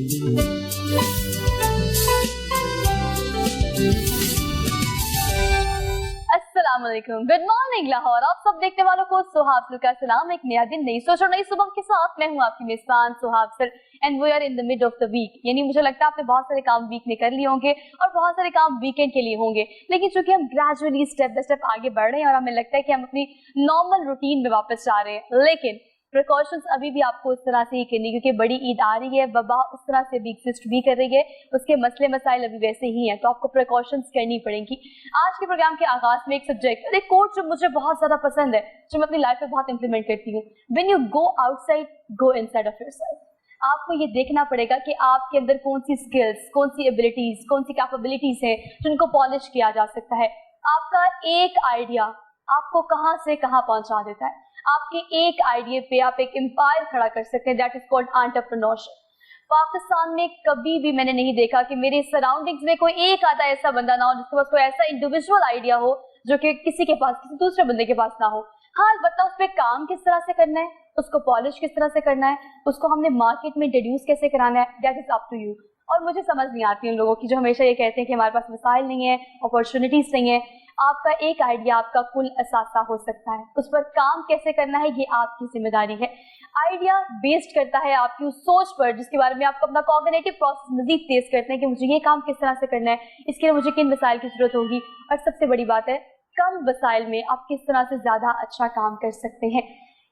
अस्सलाम वालेकुम, good morning Lahore. आप सब देखने वालों को सुहाब का सलाम। एक नया दिन, नई सोच और नई सुबह के साथ मैं हूँ आपकी मेजबान Suhaib sir, and we are in the mid of the week. यानी मुझे लगता है आपने बहुत सारे काम वीक में कर लिए होंगे और बहुत सारे काम वीकेंड के लिए होंगे, लेकिन चूंकि हम ग्रेजुअली स्टेप बाय स्टेप आगे बढ़ रहे हैं और हमें लगता है कि हम अपनी नॉर्मल रूटीन में वापस जा रहे हैं, लेकिन प्रिकॉशंस अभी भी आपको उस तरह से ही करनी, क्योंकि बड़ी ईद आ रही है, वबा उस तरह से भी एग्जिस्ट भी कर रही है, उसके मसले मसाइल अभी वैसे ही हैं, तो आपको प्रिकॉशंस करनी पड़ेंगी। आज के प्रोग्राम के आगाज में एक सब्जेक्ट, एक कोट जो मुझे बहुत ज्यादा पसंद है, जो मैं अपनी लाइफ में बहुत इंप्लीमेंट करती हूँ, when you go outside go inside of yourself. आपको ये देखना पड़ेगा कि आपके अंदर कौन सी स्किल्स, कौन सी एबिलिटीज, कौन सी कैपेबिलिटीज है जिनको पॉलिश किया जा सकता है। आपका एक आइडिया आपको कहां से कहां पहुंचा देता है। आपके एक आइडिया पे आप एक एम्पायर खड़ा कर सकते हैं, that is called entrepreneurship. Pakistan में कभी भी मैंने नहीं देखा कि मेरे सराउंडिंग्स में कोई एक आधा ऐसा बंदा ना हो जिसके पास कोई ऐसा इंडिविजुअल आइडिया हो जो कि किसी के पास, किसी दूसरे बंदे के पास ना हो। हाँ, बताओ उस पर काम किस तरह से करना है, उसको पॉलिश किस तरह से करना है, उसको हमने मार्केट में इंट्रोड्यूस कैसे कराना है, that is up to you. और मुझे समझ नहीं आती उन लोगों की जो हमेशा ये कहते हैं कि हमारे पास वसाइल नहीं है, अपॉर्चुनिटीज नहीं है। आपका एक आइडिया आपका कुल असासा हो सकता है, उस पर काम कैसे करना है ये आपकी जिम्मेदारी है। आइडिया बेस्ड करता है आपकी उस सोच पर जिसके बारे में आपको अपना कॉग्निटिव प्रोसेस मजीद तेज करते हैं कि मुझे ये काम किस तरह से करना है, इसके लिए मुझे किन वसाइल की जरूरत होगी, और सबसे बड़ी बात है कम वसाइल में आप किस तरह से ज्यादा अच्छा काम कर सकते हैं।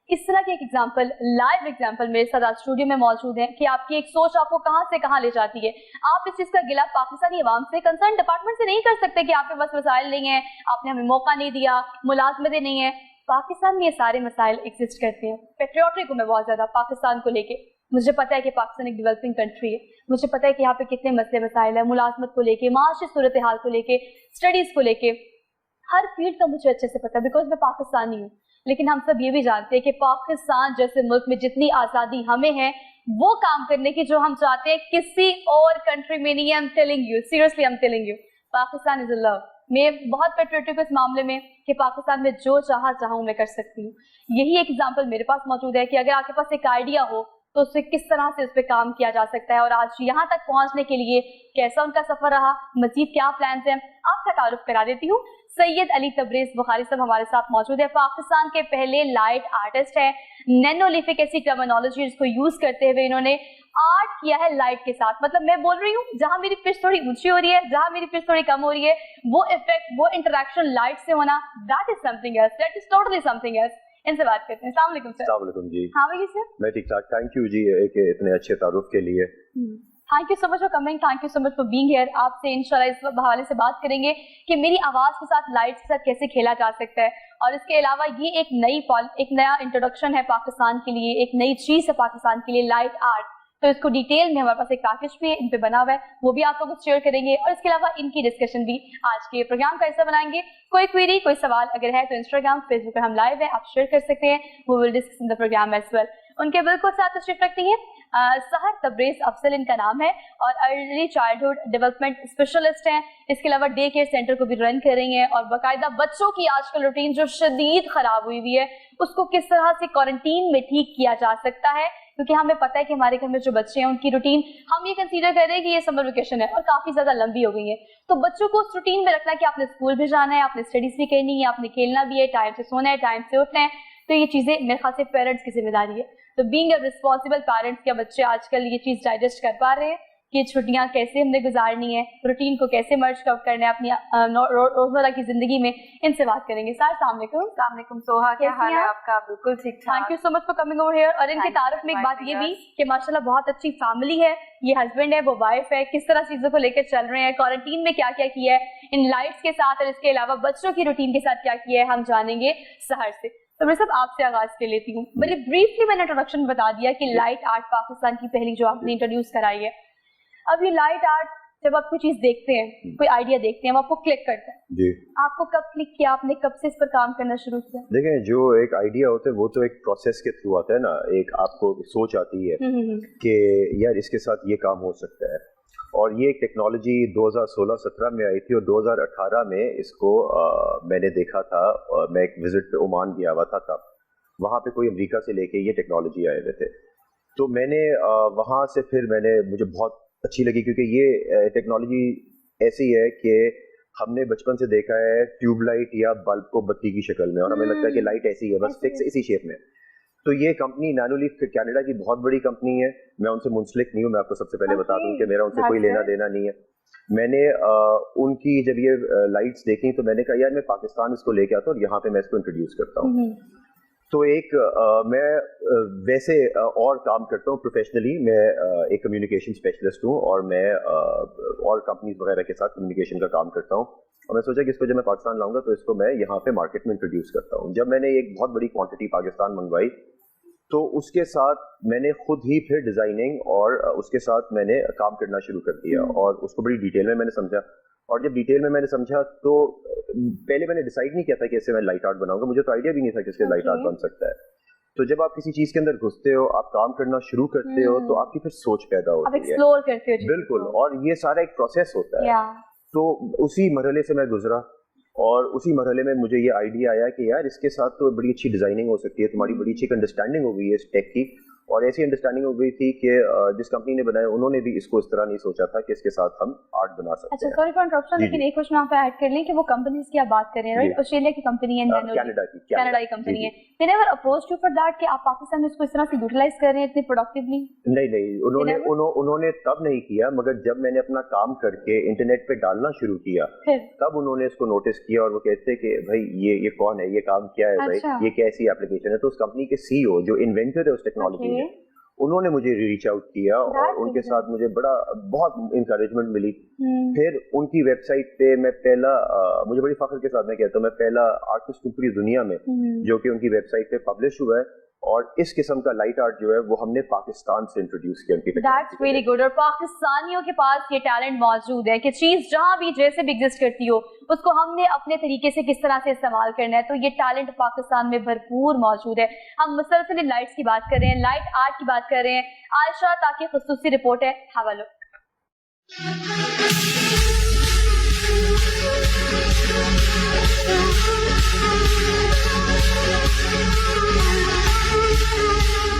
इस तरह के एक एग्जाम्पल, लाइव एग्जाम्पल मेरे साथ आज स्टूडियो में मौजूद है कि आपकी एक सोच आपको कहां से कहां ले जाती है। आप इस चीज का गिला पाकिस्तानी अवाम से, कंसर्न डिपार्टमेंट से नहीं कर सकते कि आपके पास वसाइल नहीं है, आपने हमें मौका नहीं दिया, मुलाजमतें नहीं है। पाकिस्तान में ये सारे मसाइल एग्जिस्ट करते हैं। पेट्रियोटिक हूं मैं बहुत ज्यादा पाकिस्तान को लेके, मुझे पता है कि पाकिस्तान एक डेवलपिंग कंट्री है, मुझे पता है कि यहाँ पे कितने मसले मसाइल है, मुलाजमत को लेके, माशी सूरत हाल को लेके, स्टडीज को लेके, हर फील्ड का मुझे अच्छे से पता है बिकॉज मैं पाकिस्तानी हूँ। लेकिन हम सब ये भी जानते हैं कि पाकिस्तान जैसे मुल्क में जितनी आजादी हमें है वो काम करने की जो हम चाहते हैं किसी और कंट्री में नहीं है। I am telling you, seriously I am telling you, Pakistan is a love. मैं बहुत पेट्रियोटिक हूं इस मामले में कि पाकिस्तान में जो चाहूं मैं कर सकती हूँ। यही एक एग्जाम्पल मेरे पास मौजूद है कि अगर आपके पास एक आइडिया हो तो उससे किस तरह से उस पर काम किया जा सकता है, और आज यहाँ तक पहुंचने के लिए कैसा उनका सफर रहा, मजीद क्या प्लान्स हैं, आपका तारुफ करा देती हूँ। सैयद अली तबरेज बुखारी साहब हमारे साथ मौजूद है, पाकिस्तान के पहले लाइट आर्टिस्ट है। नैनोलिथिक ऐसी टर्मिनोलॉजी जिसको यूज करते हुए इन्होंने आर्ट किया है लाइट के साथ। मतलब मैं बोल रही हूँ जहां मेरी पिच थोड़ी ऊंची हो रही है, जहां मेरी पिच थोड़ी कम हो रही है, वो इफेक्ट, वो इंटरेक्शन लाइट से होना, that is something else, that is totally something else. इनसे बात करते हैं। अस्सलाम वालेकुम सर। अस्सलाम वालेकुम जी। हाँ भाई सर, मैं ठीक ठाक, थैंक यू जी एक इतने अच्छे तारुफ के लिए। Thank you so much for coming, thank you so much for being here. आपसे इंशाल्लाह इस हवाले से बात करेंगे कि मेरी आवाज के साथ, लाइट्स के साथ कैसे खेला जा सकता है, और इसके अलावा ये एक नया इंट्रोडक्शन है पाकिस्तान के लिए, एक नई चीज है पाकिस्तान के लिए, लाइट आर्ट। तो इसको डिटेल में हमारे पास एक पैकेज भी इन पे बना हुआ है, वो भी आप लोगों को शेयर करेंगे, और इसके अलावा इनकी डिस्कशन भी आज के प्रोग्राम का हिस्सा बनाएंगे। कोई क्वेरी, कोई सवाल अगर है तो इंस्टाग्राम, फेसबुक पर हम लाइव है, आप शेयर कर सकते हैं, वो will discuss in the programme as well. उनके बिल्कुल साथ तशरीफ रखती हैं सहर तबरेज अफजल इनका नाम है, और अर्ली चाइल्डहुड डेवलपमेंट स्पेशलिस्ट हैं। इसके अलावा डे केयर सेंटर को भी रन कर रही हैं, और बाकायदा बच्चों की आजकल रूटीन जो शदीद खराब हुई हुई है उसको किस तरह से क्वारंटीन में ठीक किया जा सकता है, क्योंकि हमें पता है कि हमारे घर में जो बच्चे हैं उनकी रूटीन हम ये कंसीडर कर रहे हैं कि ये समर वेकेशन है और काफी ज्यादा लंबी हो गई है। तो बच्चों को उस रूटीन में रखना कि आपने स्कूल भी जाना है, आपने स्टडीज भी करनी है, आपने खेलना भी है, टाइम से सोना है, टाइम से उठना है, तो ये चीजें मेरे ख्याल से पेरेंट्स की जिम्मेदारी है। तो बीइंग अ रिस्पॉन्सिबल पेरेंट्स, क्या बच्चे आजकल ये चीज डाइजेस्ट कर पा रहे हैं कि छुट्टियां कैसे हमने गुजारनी है, रूटीन को कैसे मर्ज करना है अपनी रोजमर्रा की जिंदगी में, इनसे बात करेंगे। सर अस्सलाम वालेकुम। सोहा, क्या हाल है आपका? बिल्कुल ठीक ठाक। Thank you so much for coming over here. और इनके तारुफ में एक बात ये भी कि माशाल्लाह बहुत अच्छी फैमिली है, ये हस्बैंड है, वो वाइफ है, किस तरह चीजों को लेकर चल रहे हैं, क्वारंटीन में क्या क्या किया है इन लाइट्स के साथ, और इसके अलावा बच्चों की रूटीन के साथ क्या किया है, हम जानेंगे सहर से। तो मैं सब आपसे आगाज कर लेती हूँ। बड़ी ब्रीफली मैंने इंट्रोडक्शन बता दिया कि लाइट आर्ट पाकिस्तान की पहली जो आपने इंट्रोड्यूस कराई है। अब ये लाइट आर्ट, जब आप कोई चीज देखते हैं, कोई आइडिया देखते हैं, वो आपको क्लिक करता है जी। आपको कब क्लिक किया, आपने कब से इस पर काम करना शुरू किया? देखें, जो एक आइडिया होता है वो तो एक प्रोसेस के थ्रू आता है ना, एक आपको सोच आती है कि यार इसके साथ ये काम हो सकता है, और ये एक टेक्नोलॉजी 2016-17 में आई थी, और 2018 में इसको मैंने देखा था। मैं एक विजिट पे ओमान गया हुआ था, तब वहाँ पे कोई अमेरिका से लेके ये टेक्नोलॉजी आए हुए थे। तो मैंने वहाँ से फिर मुझे बहुत अच्छी लगी, क्योंकि ये टेक्नोलॉजी ऐसी है कि हमने बचपन से देखा है ट्यूबलाइट या बल्ब को बत्ती की शक्ल में, और हमें लगता है कि लाइट ऐसी है, बस फिक्स इसी शेप में। तो ये कंपनी नैनोलीफ कनाडा की बहुत बड़ी कंपनी है, मैं उनसे मुंसलिक नहीं हूँ, मैं आपको सबसे पहले बता दूं कि मेरा उनसे कोई लेना देना नहीं है। मैंने उनकी जब ये लाइट्स देखी तो मैंने कहा यार मैं पाकिस्तान इसको लेके आता हूँ और यहाँ पे मैं इसको इंट्रोड्यूस करता हूँ। तो मैं वैसे और काम करता हूँ प्रोफेशनली, मैं एक कम्युनिकेशन स्पेशलिस्ट हूँ और मैं और कंपनीज वगैरह के साथ कम्युनिकेशन का काम करता हूँ, और मैं सोचा कि इसको जब मैं पाकिस्तान लाऊंगा तो इसको मैं यहाँ पे मार्केट में इंट्रोड्यूस करता हूँ। जब मैंने एक बहुत बड़ी क्वांटिटी पाकिस्तान मंगवाई तो उसके साथ मैंने खुद ही फिर डिजाइनिंग और उसके साथ मैंने काम करना शुरू कर दिया, और उसको बड़ी डिटेल में मैंने समझा। और जब डिटेल में मैंने समझा तो पहले मैंने डिसाइड नहीं किया था कि ऐसे मैं लाइट आर्ट बनाऊंगा, मुझे तो आइडिया भी नहीं था कि इसके लाइट आर्ट बन सकता है। तो जब आप किसी चीज के अंदर घुसते हो, आप काम करना शुरू करते हो, तो आपकी फिर सोच पैदा होती है, एक्सप्लोर करते हो। बिल्कुल, और ये सारा एक प्रोसेस होता है। तो उसी मरहले से मैं गुजरा, और उसी मरहले में मुझे ये आइडिया आया कि यार इसके साथ तो बड़ी अच्छी डिजाइनिंग हो सकती है, तुम्हारी बड़ी अच्छी अंडरस्टैंडिंग हो गई है इस टेक की, और ऐसी अंडरस्टैंडिंग हो गई थी कि जिस कंपनी ने बनाया उन्होंने भी इसको इस तरह नहीं सोचा था कि इसके साथ हम आर्ट बना सकते हैं। अच्छा, सॉरी फॉर इंटरप्शन, लेकिन एक क्वेश्चन आप ऐड कर लें कि वो कंपनीज की आप बात कर रहे हैं, राइट? ऑस्ट्रेलिया की कंपनी है, कनाडा की कंपनी है। They never approached you for that कि आप पाकिस्तान में इसको इस तरह से यूटिलाइज कर रहे हैं इतने प्रोडक्टिवली? नहीं, उन्होंने तब नहीं किया, मगर जब मैंने अपना काम करके इंटरनेट पे डालना शुरू किया तब उन्होंने इसको नोटिस किया, और वो कहते कि भाई ये कौन है, ये काम क्या है, भाई ये कैसी एप्लीकेशन है। तो उस कंपनी के सीईओ जो इन्वेंटर है उस टेक्नोलॉजी में, उन्होंने मुझे रीच आउट किया, और उनके साथ मुझे बहुत इंकरेजमेंट मिली। फिर उनकी वेबसाइट पे मैं मुझे बड़ी फख्र के साथ मैं कहता हूँ, मैं पहला आर्टिस्ट हूँ पूरी दुनिया में जो कि उनकी वेबसाइट पे पब्लिश हुआ है, और इस किस्म का लाइट आर्ट जो है वो हमने पाकिस्तान से इंट्रोड्यूस किया। That's really good। और पाकिस्तानियों के पास ये टैलेंट मौजूद है कि चीज जहाँ भी जैसे भी एग्जिस्ट करती हो उसको हमने अपने तरीके से किस तरह से इस्तेमाल करना है, तो ये टैलेंट पाकिस्तान में भरपूर मौजूद है। हम मुसलसल लाइट्स की बात कर रहे हैं, लाइट आर्ट की बात कर रहे हैं। आयशा ताकि खुसूसी रिपोर्ट है, हैव अ लुक।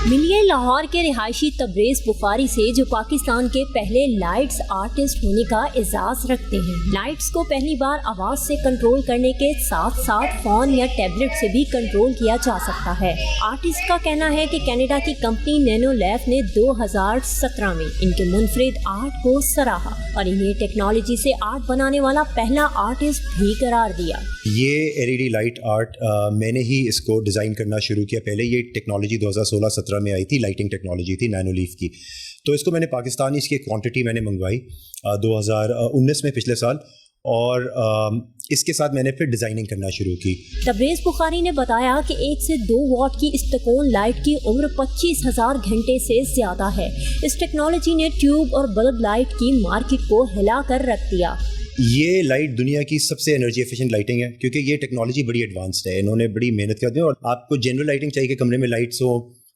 मिलिए लाहौर के रिहायशी तबरेज़ बुखारी से, जो पाकिस्तान के पहले लाइट्स आर्टिस्ट होने का एजाज रखते हैं। लाइट्स को पहली बार आवाज से कंट्रोल करने के साथ साथ फोन या टैबलेट से भी कंट्रोल किया जा सकता है। आर्टिस्ट का कहना है कि कनाडा की कंपनी नैनोलीफ ने 2017 में इनके मुनफरिद आर्ट को सराहा और इन्हें टेक्नोलॉजी से आर्ट बनाने वाला पहला आर्टिस्ट भी करार दिया। ये LED लाइट आर्ट मैंने ही इसको डिज़ाइन करना शुरू किया। पहले ये टेक्नोलॉजी 2016-17 में आई थी, लाइटिंग टेक्नोलॉजी थी नैनोलीफ की। तो इसको मैंने पाकिस्तानी इसकी क्वांटिटी मैंने मंगवाई 2019 में, पिछले साल, और इसके साथ मैंने फिर डिज़ाइनिंग करना शुरू की। तबरेज़ बुखारी ने बताया कि 1 से 2 वाट की इस तकोन लाइट की उम्र 25,000 घंटे से ज़्यादा है। इस टेक्नोलॉजी ने ट्यूब और बल्ब लाइट की मार्केट को हिला कर रख दिया। ये लाइट दुनिया की सबसे एनर्जी एफिशिएंट लाइटिंग है, क्योंकि ये टेक्नोलॉजी बड़ी एडवांस्ड है। इन्होंने बड़ी मेहनत कर दी, और आपको जनरल लाइटिंग चाहिए कि कमरे में लाइट्स हो,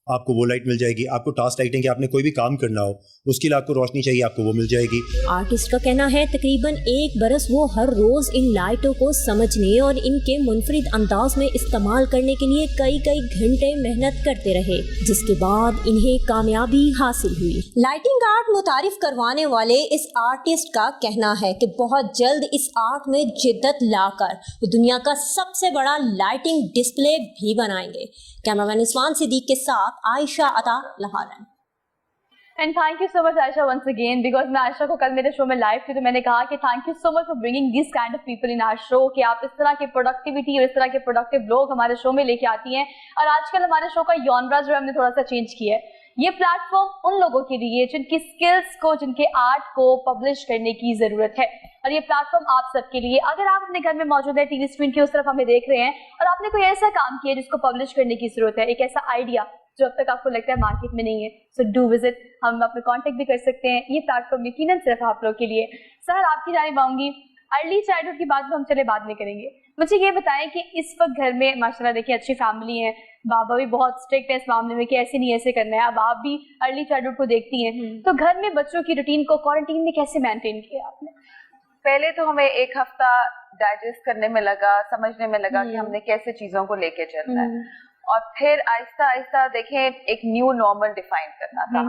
आपको वो लाइट मिल जाएगी। आपको टास्क लाइटिंग कि आपने कोई भी काम करना हो उसके लिए आपको रोशनी चाहिए, आपको वो मिल जाएगी। आर्टिस्ट का कहना है तकरीबन 1 बरस वो हर रोज इन लाइटों को समझने और इनके मुनफरिद अंदाज में इस्तेमाल करने के लिए कई घंटे मेहनत करते रहे, जिसके बाद इन्हें कामयाबी हासिल हुई। लाइटिंग आर्ट मुतारिफ करवाने वाले इस आर्टिस्ट का कहना है कि बहुत जल्द इस आर्ट में जिद्दत लाकर वो दुनिया का सबसे बड़ा लाइटिंग डिस्प्ले भी बनाएंगे। कैमरामैन उस्मान सिद्दीक के साथ Ayesha Atta, Lahore. And thank you so much Ayesha once again, because मैं आयशा को कल मेरे शो में लाइव थी तो मैंने कहा कि thank you so much for bringing this kind of people in our show, कि आप इस तरह की प्रोडक्टिविटी और इस तरह के प्रोडक्टिव लोग हमारे शो में लेके आती हैं। और आजकल हमारे शो का जॉनरा जो है हमने थोड़ा सा चेंज किया है। ये प्लेटफॉर्म उन लोगों के लिए जिनकी स्किल्स को, जिनके आर्ट को पब्लिश करने की जरूरत है, और ये प्लेटफॉर्म आप सबके लिए। अगर आप अपने घर में मौजूद है, टीवी स्क्रीन की उस तरफ हमें देख रहे हैं, और आपने कोई ऐसा काम किया जिसको पब्लिश करने की जरूरत है, एक ऐसा आइडिया जो अब तक आपको लगता है मार्केट में नहीं है, सो डू विजिट। हम अपने कांटेक्ट भी कर सकते हैं। ये प्लेटफॉर्म यकीनन सिर्फ आप लोग के लिए। सर, आपकी जानिब आऊंगी। अर्ली चाइल्डहुड की बात हम चले बाद में करेंगे। मुझे ये बताएं कि इस वक्त घर में माशाल्लाह देखिए अच्छी फैमिली है, बाबा भी बहुत स्ट्रिक्ट है इस मामले में कि ऐसे नहीं ऐसे करना है। अब आप भी अर्ली चाइल्डहुड को देखती हैं, तो घर में बच्चों की रूटीन को क्वारंटीन में कैसे मेंटेन किया आपने? पहले तो हमें 1 हफ्ता डाइजेस्ट करने में लगा, समझने में लगा कि हमने कैसे चीजों को लेके चलना है। और फिर आहिस्ता आहिस्ता देखें एक न्यू नॉर्मल डिफाइन करना था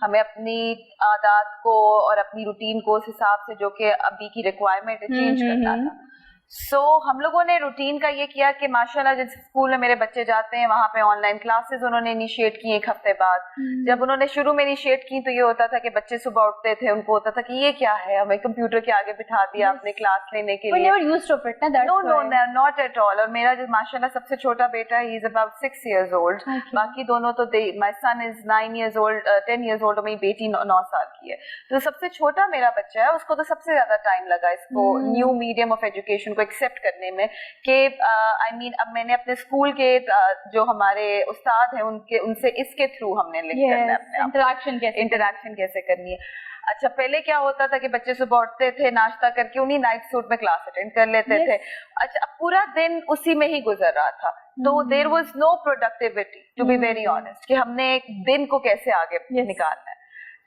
हमें अपनी आदत को और अपनी रूटीन को उस हिसाब से जो कि अभी की रिक्वायरमेंट है चेंज करना था. सो हम लोगों ने रूटीन का ये किया कि माशाल्लाह जिस स्कूल में मेरे बच्चे जाते हैं वहाँ पे ऑनलाइन क्लासेस उन्होंने इनिशिएट की एक हफ्ते बाद. जब उन्होंने शुरू में इनिशिएट की तो ये होता था कि बच्चे सुबह उठते थे, उनको होता था कि ये क्या है, हमें कंप्यूटर के आगे बिठा दिया अपने क्लास लेने के लिए. No not at all. और मेरा जो माशाल्लाह सबसे छोटा बेटा है, he is about 6 years old. बाकी दोनों तो my son is 9 years old, 10 years old, और मेरी बेटी 9 साल की है. तो सबसे छोटा मेरा बच्चा है, उसको तो सबसे ज्यादा टाइम लगा इसको new medium of education accept करने में कि आई मीन अब मैंने अपने स्कूल के जो हमारे उस्ताद हैं उनसे इसके थ्रू हमने लिंक करना है इंटरेक्शन कैसे करनी है. अच्छा, पहले क्या होता था कि बच्चे सुबह उठते थे, नाश्ता करके उन्हीं नाइट सूट में क्लास अटेंड कर लेते थे. अच्छा, अब पूरा दिन उसी में ही गुजर रहा था. तो there was no productivity to be very honest कि हमने एक दिन को कैसे आगे निकालना है.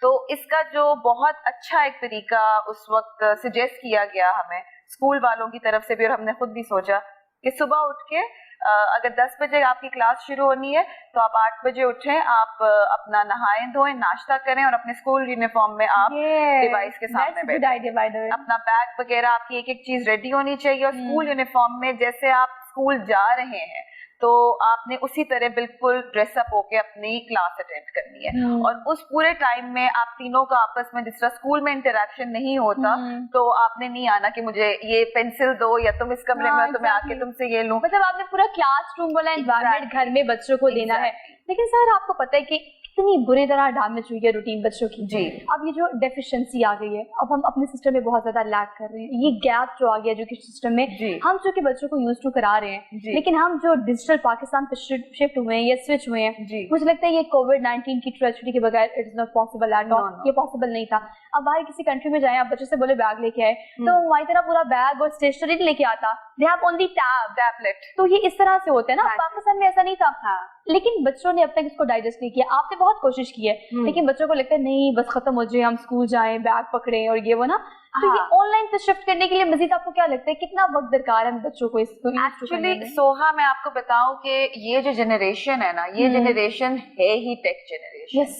तो इसका जो बहुत अच्छा एक तरीका उस वक्त सजेस्ट किया गया हमें स्कूल वालों की तरफ से भी, और हमने खुद भी सोचा कि सुबह उठ के अगर 10 बजे आपकी क्लास शुरू होनी है तो आप 8 बजे उठें, आप अपना नहाएं धोएं, नाश्ता करें और अपने स्कूल यूनिफॉर्म में आप डिवाइस के सामने बैठें. अपना बैग वगैरह आपकी एक एक चीज रेडी होनी चाहिए, और स्कूल यूनिफॉर्म में जैसे आप स्कूल जा रहे हैं तो आपने उसी तरह बिल्कुल ड्रेसअप होके अपनी क्लास अटेंड करनी है. और उस पूरे टाइम में आप तीनों का आपस में जिस तरह स्कूल में इंटरेक्शन नहीं होता तो आपने नहीं आना कि मुझे ये पेंसिल दो या तुम इस कमरे में तो मैं आके तुमसे ये लूं. मतलब आपने पूरा क्लासरूम वाला एनवायरनमेंट घर में बच्चों को देना है. लेकिन सर आपको पता है कि कितनी बुरी तरह डैमेज हुई है रूटीन बच्चों की. जी. अब ये जो डेफिशिएंसी आ गई है, अब हम अपने सिस्टम में बहुत ज्यादा लैग कर रहे हैं. ये गैप जो आ गया एजुकेशन सिस्टम में, हम जो कि बच्चों को यूज टू करा रहे हैं, लेकिन हम जो डिजिटल पाकिस्तान पे शिफ्ट हुए हैं या स्विच हुए हैं, मुझे लगता है ये कोविड-19 की ट्रेजेडी के बगैर it's not possible at all. ये पॉसिबल नहीं था. अब बाहर किसी कंट्री में जाए, आप बच्चे से बोले बैग लेके आए, तो वही तरह पूरा बैग और स्टेशनरी लेके आता. They have only tablet. तो ये इस तरह से होता है ना. पाकिस्तान में ऐसा नहीं था. लेकिन बच्चों ने अब तक इसको डाइजेस्ट नहीं किया. आपने बहुत कोशिश की है, लेकिन बच्चों को लगता है नहीं बस खत्म हो जाए, हम स्कूल जाएं, बैग पकड़े और ये वो ना. तो ये ऑनलाइन से शिफ्ट करने के लिए मजीद आपको क्या लगता है कितना वक्त दरकार है बच्चों को इसको? एक्चुअली सोहा, मैं आपको बताऊं कि ये जो जनरेशन है ना, ये जनरेशन है ही टेक जनरेशन.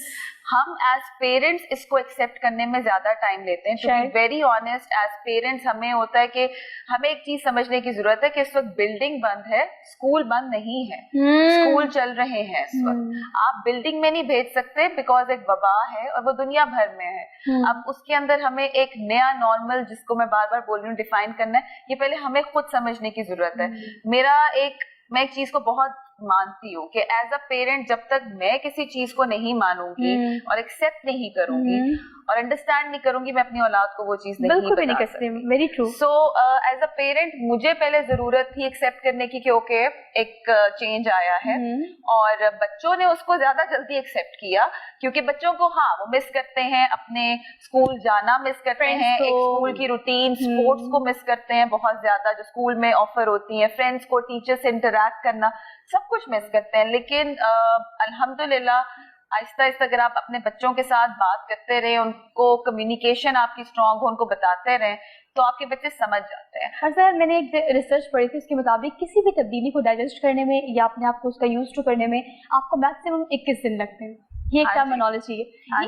हम एज पेरेंट्स इसको एक्सेप्ट करने में ज्यादा टाइम लेते हैं. To be very honest, as parents हमें होता है कि हमें एक चीज समझने की जरूरत है कि इस वक्त बिल्डिंग बंद है, स्कूल बंद नहीं है. स्कूल चल रहे हैं इस वक्त. आप बिल्डिंग में नहीं भेज सकते बिकॉज एक वबा है और वो दुनिया भर में है. अब उसके अंदर हमें एक नया नॉर्मल, जिसको मैं बार बार बोल रही हूँ, डिफाइन करना है. ये पहले हमें खुद समझने की जरूरत है. मैं एक चीज को बहुत मानती हूँ कि एज अ पेरेंट जब तक मैं किसी चीज को नहीं मानूंगी और एक्सेप्ट नहीं करूंगी और अंडरस्टैंड नहीं करूंगी, मैं अपनी औलाद को वो चीज नहीं कर सकती. Very true. So as a parent मुझे पहले जरूरत थी एक्सेप्ट करने की कि ओके एक चेंज आया है, और बच्चों ने उसको ज्यादा जल्दी एक्सेप्ट किया क्योंकि बच्चों को वो मिस करते हैं, अपने स्कूल जाना मिस करते हैं, एक स्कूल की रूटीन, स्पोर्ट्स को मिस करते हैं बहुत ज्यादा जो स्कूल में ऑफर होती है, फ्रेंड्स को, टीचर से इंटरेक्ट करना, सब कुछ मिस करते हैं. लेकिन अल्हम्दुलिल्लाह आहिस्ता आहिस्ता अगर आप अपने बच्चों के साथ बात करते रहे, उनको कम्युनिकेशन आपकी स्ट्रांग हो, उनको बताते रहे, तो आपके बच्चे समझ जाते हैं. और सर मैंने एक रिसर्च पढ़ी थी, उसके मुताबिक किसी भी तब्दीली को डाइजेस्ट करने में या अपने आप को उसका यूज टू करने में आपको मैक्सिमम 21 दिन लगते हैं. ये एक टर्मिनोलॉजी है.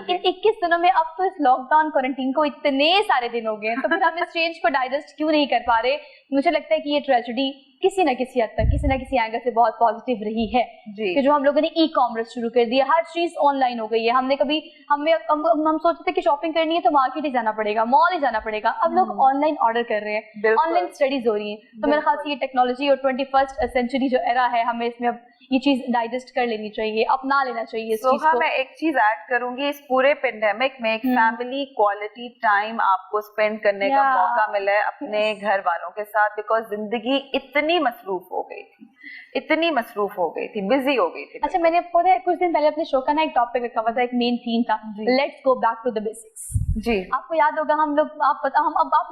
इन 21 दिनों में अब तो इस लॉकडाउन क्वारंटीन को इतने सारे दिन हो गए हैं, तो फिर हम इस चेंज को डाइजेस्ट क्यों नहीं कर पा रहे? मुझे लगता है कि ये ट्रेजेडी किसी न किसी हद तक, किसी न किसी एंगल से बहुत पॉजिटिव रही है कि जो हम लोगों ने ई कॉमर्स शुरू कर दिया, हर चीज ऑनलाइन हो गई है. हम सोचते थे कि शॉपिंग करनी है तो मार्केट ही जाना पड़ेगा, मॉल ही जाना पड़ेगा. अब लोग ऑनलाइन ऑर्डर कर रहे हैं, ऑनलाइन स्टडीज हो रही है. तो मेरे ख्याल से ये टेक्नोलॉजी और 21st सेंचुरी जो एरा है, हमें इसमें अब ये चीज डाइजेस्ट कर लेनी चाहिए, अपना लेना चाहिए इस चीज को. मैं एक चीज ऐड करूंगी, इस पूरे पेंडेमिक में एक फैमिली क्वालिटी टाइम आपको स्पेंड करने का मौका मिला है अपने घर वालों के साथ, बिकॉज जिंदगी इतनी मसरूफ हो गई थी, बिजी हो गई थी. अच्छा, मैंने कुछ दिन पहले अपने शो का ना एक टॉपिक रखा हुआ था, एक मेन थीम था, let's go back to the basics. जी, आपको याद होगा आप लोग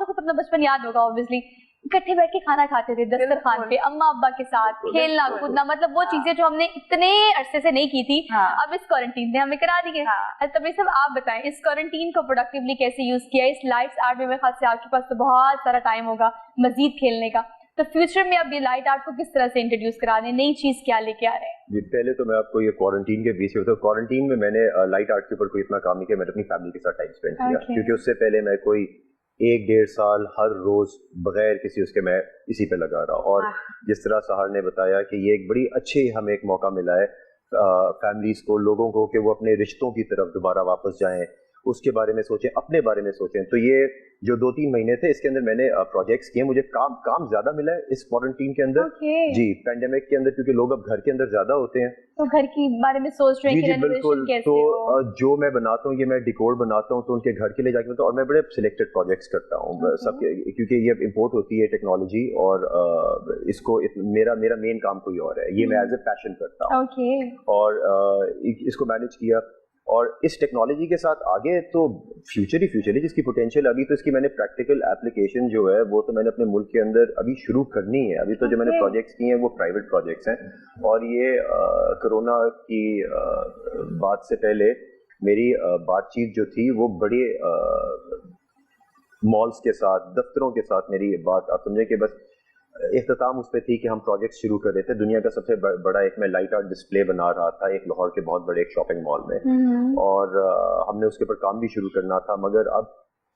को अपना बचपन याद होगा ऑब्वियसली, इकट्ठे बैठ के खाना खाते थे दस्तरखान पे, अम्मा अब्बा के साथ खेलना कूदना, मतलब वो चीजें जो हमने इतने अरसे से नहीं की थी, अब इस क्वारंटीन ने हमें करा दी है. तब ये सब आप बताएं, इस क्वारंटीन को प्रोडक्टिवली कैसे यूज किया? इस लाइट्स आर्ट में मेरे ख्याल से आपके पास तो बहुत सारा टाइम होगा मजीद खेलने का, तो फ्यूचर में अब ये लाइट आर्ट को किस तरह से इंट्रोड्यूस करा रहे हैं, नई चीज क्या लेके आ रहे हैं? जी, पहले तो मैं आपको ये क्वारंटीन के बीच में बताऊं, क्वारंटीन में मैंने लाइट आर्ट के ऊपर कोई इतना काम नहीं किया, मैंने अपनी फैमिली के साथ टाइम स्पेंड किया, Okay. क्योंकि उससे पहले मैं कोई 1-1.5 साल हर रोज बगैर किसी उसके मैं इसी पे लगा रहा, और जिस तरह सहार ने बताया कि ये एक बड़ी अच्छी हमें एक मौका मिला है फैमिलीज को, लोगों को, कि वो अपने रिश्तों की तरफ दोबारा वापस जाएं, उसके बारे में सोचें, अपने बारे में सोचें। तो ये जो 2-3 महीने थे इसके अंदर मैंने प्रोजेक्ट्स किए, मुझे काम ज्यादा मिला है इस क्वारंटीन के अंदर। Okay. जी, पैंडेमिक के अंदर, क्योंकि लोग अब घर के अंदर ज्यादा होते हैं। तो घर की बारे में सोच रहे हैं जी कि जी बिल्कुल। renovation कैसे तो हो? जो मैं बनाता हूँ, ये मैं डिकोर बनाता हूँ तो उनके घर के लिए जाके बनाता हूँ, और मैं बड़े सिलेक्टेड प्रोजेक्ट्स करता हूँ सबके, क्योंकि ये इम्पोर्ट होती है टेक्नोलॉजी, और मेरा मेन काम कोई और है, ये मैं एज ए पैशन करता हूँ। Okay. और इसको मैनेज किया, और इस टेक्नोलॉजी के साथ आगे तो फ्यूचर है जिसकी पोटेंशियल। अभी तो इसकी मैंने प्रैक्टिकल एप्लीकेशन जो है वो तो मैंने अपने मुल्क के अंदर अभी शुरू करनी है। अभी तो जो मैंने प्रोजेक्ट्स किए हैं वो प्राइवेट प्रोजेक्ट्स हैं, और ये कोरोना की बात से पहले मेरी बातचीत जो थी वो बड़े मॉल्स के साथ, दफ्तरों के साथ मेरी बात, आप समझे कि बस इख्तिताम उस पर थी कि हम प्रोजेक्ट शुरू कर रहे थे। दुनिया का सबसे बड़ा एक मैं लाइट आर्ट डिस्प्ले बना रहा था एक लाहौर के बहुत बड़े एक शॉपिंग मॉल में, और हमने उसके ऊपर काम भी शुरू करना था, मगर अब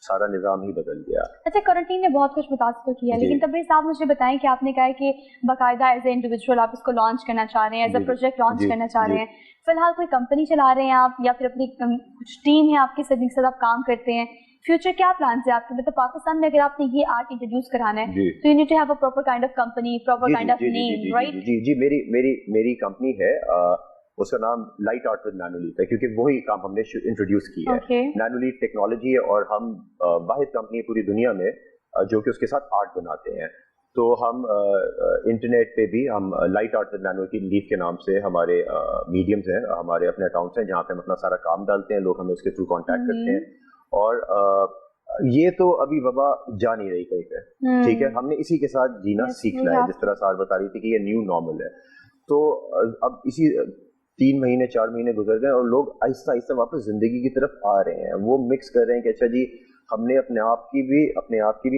सारा निजाम ही बदल गया। अच्छा, क्वारंटीन ने बहुत कुछ मुतासिर किया, लेकिन तबरीज़ साहब मुझे बताएं कि आपने कहा है कि बाकायदा एज ए इंडिविजुअल आप इसको लॉन्च करना चाह रहे हैं, एज ए प्रोजेक्ट लॉन्च करना चाह रहे हैं। फिलहाल कोई कंपनी चला रहे हैं आप, या फिर अपनी कुछ टीम है आपके सभी के साथ आप काम करते हैं? फ्यूचर क्या प्लान है आपके? मतलब पाकिस्तान में अगर आपने ये आर्ट इंट्रोड्यूस कराना है तो you need to have a proper kind of company, proper kind of name, right? जी, मेरी कंपनी है, उसका नाम लाइट आर्ट विद नैनोलीफ है, क्योंकि वही काम हमने इंट्रोड्यूस किया है। नैनोलीफ टेक्नोलॉजी है, और हम वाहिद कंपनी है पूरी दुनिया में जो कि उसके साथ आर्ट बनाते हैं। तो हम इंटरनेट पे भी हम लाइट आर्ट विद नैनोलीफ के नाम से हमारे मीडियम्स हैं, हमारे अपने अकाउंट्स हैं जहाँ पे हम अपना सारा काम डालते हैं, लोग हमें उसके थ्रू कॉन्टैक्ट करते हैं। और ये तो अभी वबा जा नहीं रही कहीं पे, ठीक है, हमने इसी के साथ जीना सीखना है, जिस तरह सार बता रही थी कि ये न्यू नॉर्मल है। तो अब इसी 3 महीने 4 महीने गुजर गए, और लोग आहिस्ता आहिस्ता वापस जिंदगी की तरफ आ रहे हैं। वो मिक्स कर रहे हैं कि अच्छा जी, हमने अपने आप की भी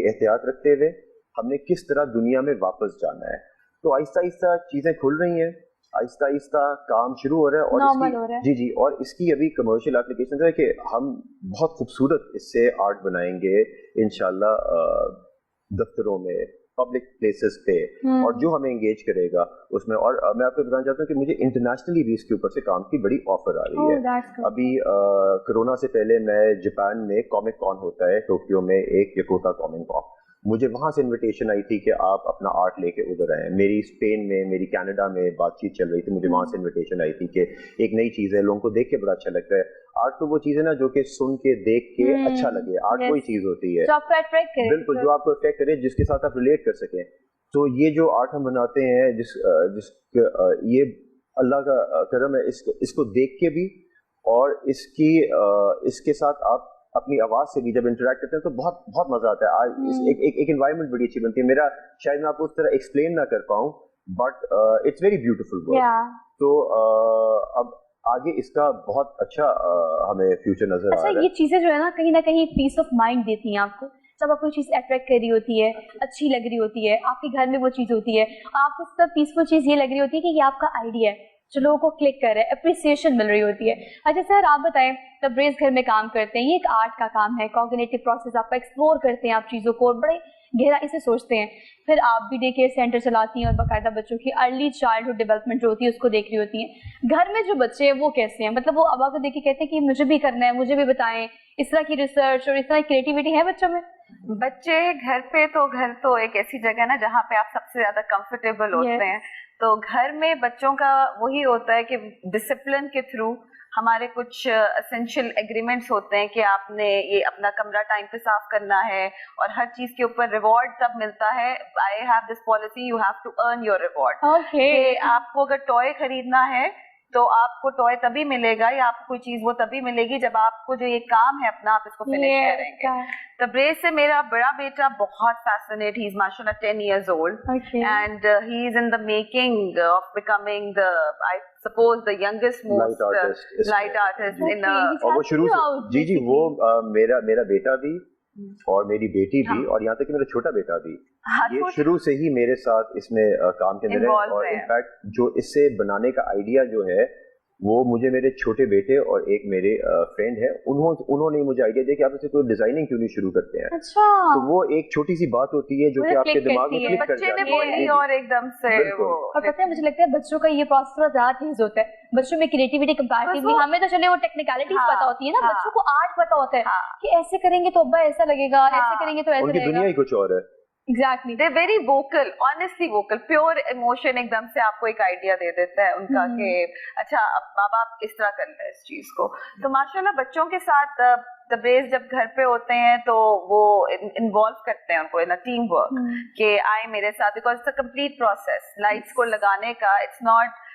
एहतियात रखते हुए हमने किस तरह दुनिया में वापस जाना है। तो आहिस्ता आहिस्ता चीजें खुल रही हैं, आहिस्ता आहिस्ता काम शुरू हो रहा है, और नॉर्मल हो रहा है। जी, और इसकी अभी कमर्शियल एप्लीकेशन है कि हम बहुत खूबसूरत इससे आर्ट बनाएंगे इंशाल्लाह दफ्तरों में, पब्लिक प्लेसेस पे, और जो हमें एंगेज करेगा उसमें। और मैं आपको बताना चाहता हूँ कि मुझे इंटरनेशनली भी इसके ऊपर से काम की बड़ी ऑफर आ रही है। अभी कोरोना से पहले मैं जापान में कॉमिक कॉन होता है टोक्यो में, एक यकोता कॉमिक कॉन, मुझे वहां से इनविटेशन आई थी कि आप अपना आर्ट लेके उधर आए। मेरी स्पेन में, मेरी कनाडा में बातचीत चल रही थी, मुझे वहां से इनविटेशन आई थी कि एक नई चीज है, लोगों को देख के बड़ा अच्छा लगता है। आर्ट तो वो चीज है ना जो कि सुन के देख के अच्छा लगे, आर्ट वही चीज होती है जो आपको अट्रैक्ट करे, बिल्कुल, जो आपको अट्रैक्ट करे, जिसके साथ आप रिलेट कर सकें। तो ये जो आर्ट हम बनाते हैं, ये अल्लाह का करम है, इसको देख के भी, और इसके साथ आप अपनी आवाज से भी जब इंटरेक्ट करते हैं तो बहुत बहुत मजा आता है। आज एक एनवायरनमेंट बड़ी अच्छी बनती है। मेरा शायद मैं आपको उस तरह एक्सप्लेन ना कर पाऊं, but it's very beautiful work. तो अब आगे इसका बहुत अच्छा हमें फ्यूचर नजर आ रहा है। ये चीजें जो है ना कहीं एक पीस ऑफ माइंड देती हैं आपको। जब आपको चीज अट्रैक्ट कर रही होती है, अच्छी लग रही होती है, आपके घर में वो चीज होती है, आपको सब पीसफुल चीज ये लग रही होती है कि ये आपका आइडिया है जो लोगों को क्लिक कर रहा है, अप्रिसिएशन मिल रही होती है। अच्छा सर, आप बताएं, तबरेज़ घर में काम करते हैं, ये एक आर्ट का काम है, कॉग्निटिव प्रोसेस आपका एक्सप्लोर करते हैं आप चीज़ों को, बड़े गहराई से सोचते हैं। फिर आप भी डे केयर सेंटर चलाती हैं और बाकायदा बच्चों की अर्ली चाइल्डहुड डेवलपमेंट जो होती है उसको देख रही होती हैं। घर में जो बच्चे हैं वो कैसे हैं? मतलब वो अबा को देख के कहते हैं कि मुझे भी करना है, मुझे भी बताएं, इस तरह की रिसर्च और इस तरह की क्रिएटिविटी है बच्चों में? बच्चे घर तो एक ऐसी जगह ना जहाँ पे आप सबसे ज्यादा कंफर्टेबल होते हैं। तो घर में बच्चों का वही होता है कि डिसिप्लिन के थ्रू हमारे कुछ एसेंशियल एग्रीमेंट्स होते हैं कि आपने ये अपना कमरा टाइम पे साफ करना है, और हर चीज के ऊपर रिवॉर्ड तब मिलता है। I have this policy, you have to earn your reward. Okay, आपको अगर टॉय खरीदना है तो आपको टॉय तभी मिलेगा, या आपको कोई चीज वो तभी मिलेगी जब आपको जो ये काम है अपना आप इसको फिनिश करेंगे। तबरेज़ से मेरा बड़ा बेटा बहुत फैसिनेट, ही इज माशाल्लाह 10 years old, and he is in the making of becoming the, I suppose, the youngest most light artist in और वो शुरू से जी वो मेरा बेटा भी, और मेरी बेटी भी, और यहाँ तक कि मेरा छोटा बेटा भी, ये शुरू से ही मेरे साथ इसमें काम के अंदर है। और इनफैक्ट जो इससे बनाने का आइडिया जो है वो मुझे मेरे छोटे बेटे और एक मेरे फ्रेंड है, उन्होंने मुझे आइडिया दिया कि आप इसे कोई डिजाइनिंग क्यों नहीं शुरू करते हैं। अच्छा। तो वो एक छोटी सी बात होती है जो कि आपके दिमाग में क्लिक कर जाती है। बच्चे ने बोली और एकदम से वो। और पता है मुझे लगता है बच्चों का ये प्रोसेस थोड़ा ज्यादा तेज होता है, बच्चों में क्रिएटिविटी कंपैरेटिवली, हमें तो चले वो टेक्निकलिटीज पता होती है ना, बच्चों को आर्ट पता होता है कि ऐसे करेंगे तो अब्बा ऐसा लगेगा, ऐसे करेंगे तो ऐसा उनकी दुनिया ही कुछ और है। Exactly. They're very vocal, honestly vocal, pure emotion एकदम से आपको एक आइडिया दे देता है उनका कि अच्छा अब माँ बाप इस तरह कर रहे हैं इस चीज को। तो माशाल्लाह बच्चों के साथ तब्रेज़ जब घर पे होते हैं तो वो इन्वॉल्व करते हैं उनको इन टीम वर्क कि आए मेरे साथ, because it's a complete process lights को लगाने का। इट्स नॉट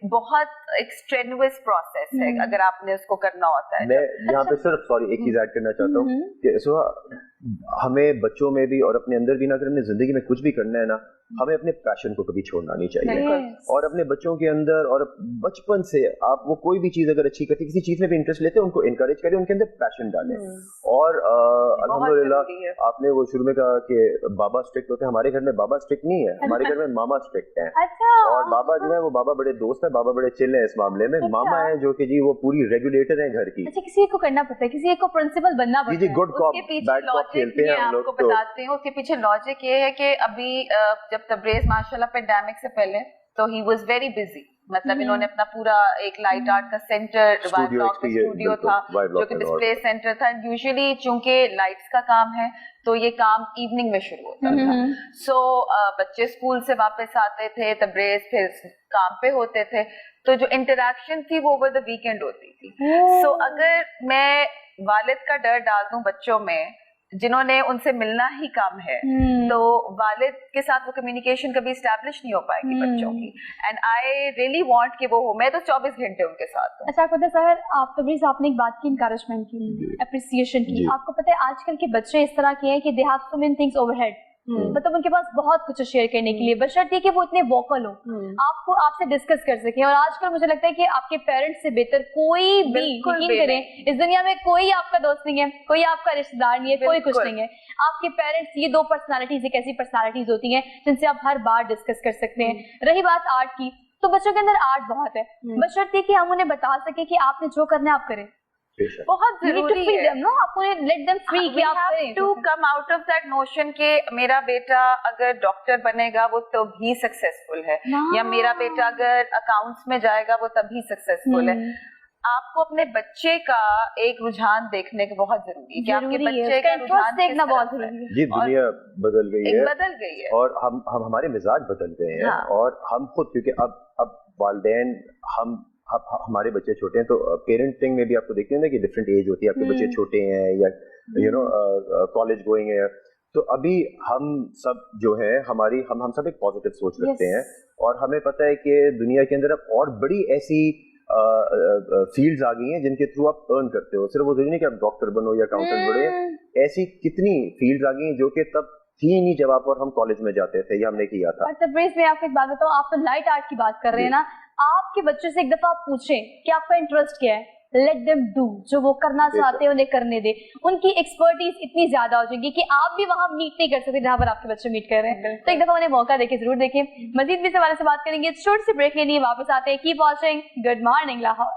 बहुत एक स्ट्रेनुअस प्रोसेस है अगर आपने उसको करना होता है। मैं यहाँ पे सिर्फ सॉरी एक चीज ऐड करना चाहता हूँ कि हमें बच्चों में भी और अपने अंदर भी ना, अगर हमने जिंदगी में कुछ भी करना है ना, हमें अपने पैशन को कभी छोड़ना नहीं चाहिए। और अपने बच्चों के अंदर और बचपन से आप वो कोई भी चीज अगर अच्छी करते, किसी चीज में भी इंटरेस्ट लेते हैं, उनको इनकरेज करें, उनके अंदर पैशन डालें। और अल्हम्दुलिल्लाह आपने वो शुरू में कहा कि बाबा स्ट्रिक्ट होते हैं, हमारे घर में बाबा स्ट्रिक्ट नहीं है, हमारे घर में मामा स्ट्रिक्ट है। और बाबा जो है वो बाबा बड़े दोस्त है, बाबा बड़े चिल है इस मामले में। मामा है जो कि जी वो पूरी रेगुलेटर है घर की। अच्छा, किसी को करना पड़ता है, किसी को प्रिंसिपल बनना पड़ता है। जी गुड कॉप बैड कॉप खेलते हैं हम लोग। आपको बताते हैं उसके पीछे लॉजिक ये है कि अभी जब तब्रेज़ माशाल्लाह पेंडेमिक से पहले तो ही वाज वेरी बिजी, मतलब इन्होंने अपना पूरा एक लाइट आर्ट का सेंटर स्टूडियो था जो कि डिस्प्ले सेंटर था। यूजुअली चूंकि लाइट्स का काम है तो ये काम इवनिंग में शुरू होता था। सो बच्चे स्कूल से वापस आते थे, तब्रेज़ फिर काम पे होते थे, तो जो इंटरेक्शन थी वो ओवर द वीकेंड होती थी। सो अगर मैं वालिद का डर डाल दूं बच्चों में जिन्होंने उनसे मिलना ही कम है, तो वालिद के साथ वो कम्युनिकेशन कभी एस्टैब्लिश नहीं हो पाएगी बच्चों की। एंड आई रियली वांट कि वो हो, मैं तो 24 घंटे उनके साथ हूं। अच्छा, पता है सर आप तब्रेज़ आपने एक बात की, इंकरेजमेंट की, अप्रिसिएशन की। आपको पता है आजकल के बच्चे इस तरह के हैं कि they have so many things overhead, मतलब उनके पास बहुत कुछ शेयर करने के लिए, बशर्ते कि वो इतने वोकल हो, आपको आपसे डिस्कस कर सके। और आजकल मुझे लगता है कि आपके पेरेंट्स से बेहतर कोई भी, यकीन करें इस दुनिया में कोई आपका दोस्त नहीं है, कोई आपका रिश्तेदार नहीं है, कोई कुछ नहीं है। आपके पेरेंट्स, ये दो पर्सनालिटीज एक ऐसी पर्सनालिटीज होती हैं जिनसे आप हर बार डिस्कस कर सकते हैं। रही बात आर्ट की, तो बच्चों के अंदर आर्ट बहुत है, बशर्ते कि हम उन्हें बता सके कि आपने जो करना है आप करें। बहुत जरूरी है ना, आपको लेट देम फ्री कि आप करें। To come out of that notion के मेरा बेटा अगर डॉक्टर बनेगा वो तो भी सक्सेसफुल है, या मेरा बेटा अगर अकाउंट्स में जाएगा वो तभी सक्सेसफुल है। आपको अपने बच्चे का एक रुझान देखने के बहुत जरूरी है कि आपके बच्चे का रुझान देखना बहुत जरूरी है। जी दुनिया बदल गई है और हम हमारे मिजाज बदल गए हैं। और हम खुद, क्योंकि अब वालिदैन हमारे बच्चे छोटे हैं, तो पेरेंटिंग में भी आपको देखते हैं ना कि डिफरेंट एज होती है, आपके बच्चे छोटे हैं या कॉलेज गोइंग है, तो अभी हम सब जो है हम सब एक पॉजिटिव सोच रखते हैं। और हमें पता है कि दुनिया के अंदर अब और बड़ी ऐसी फील्ड्स आ गई हैं जिनके थ्रू आप अर्न करते हो। सिर्फ वो जरूरी नहीं कि आप डॉक्टर बनो या अकाउंटेंट बनो, ऐसी कितनी फील्ड्स आ गई हैं जो कि तब थी नहीं जब आप और हम कॉलेज में जाते थे या हमने किया था। तब्रेज़ में आपको एक बात बताऊं, आप तो लाइट आर्ट की बात कर रहे हैं ना, आपके बच्चों से एक दफा आप पूछें कि आपका इंटरेस्ट क्या है, लेट देम डू, जो वो करना चाहते हैं उन्हें करने दे। उनकी एक्सपर्टीज इतनी ज्यादा हो जाएगी कि आप भी वहां मीट नहीं कर सकते जहां पर आपके बच्चे मीट कर रहे हैं। तो एक दफा उन्हें मौका देके जरूर देखें। मजीद भी इस हवाले से बात करेंगे, छोटी सी ब्रेक लेनी है, वापस आते हैं। Keep watching good morning Lahore.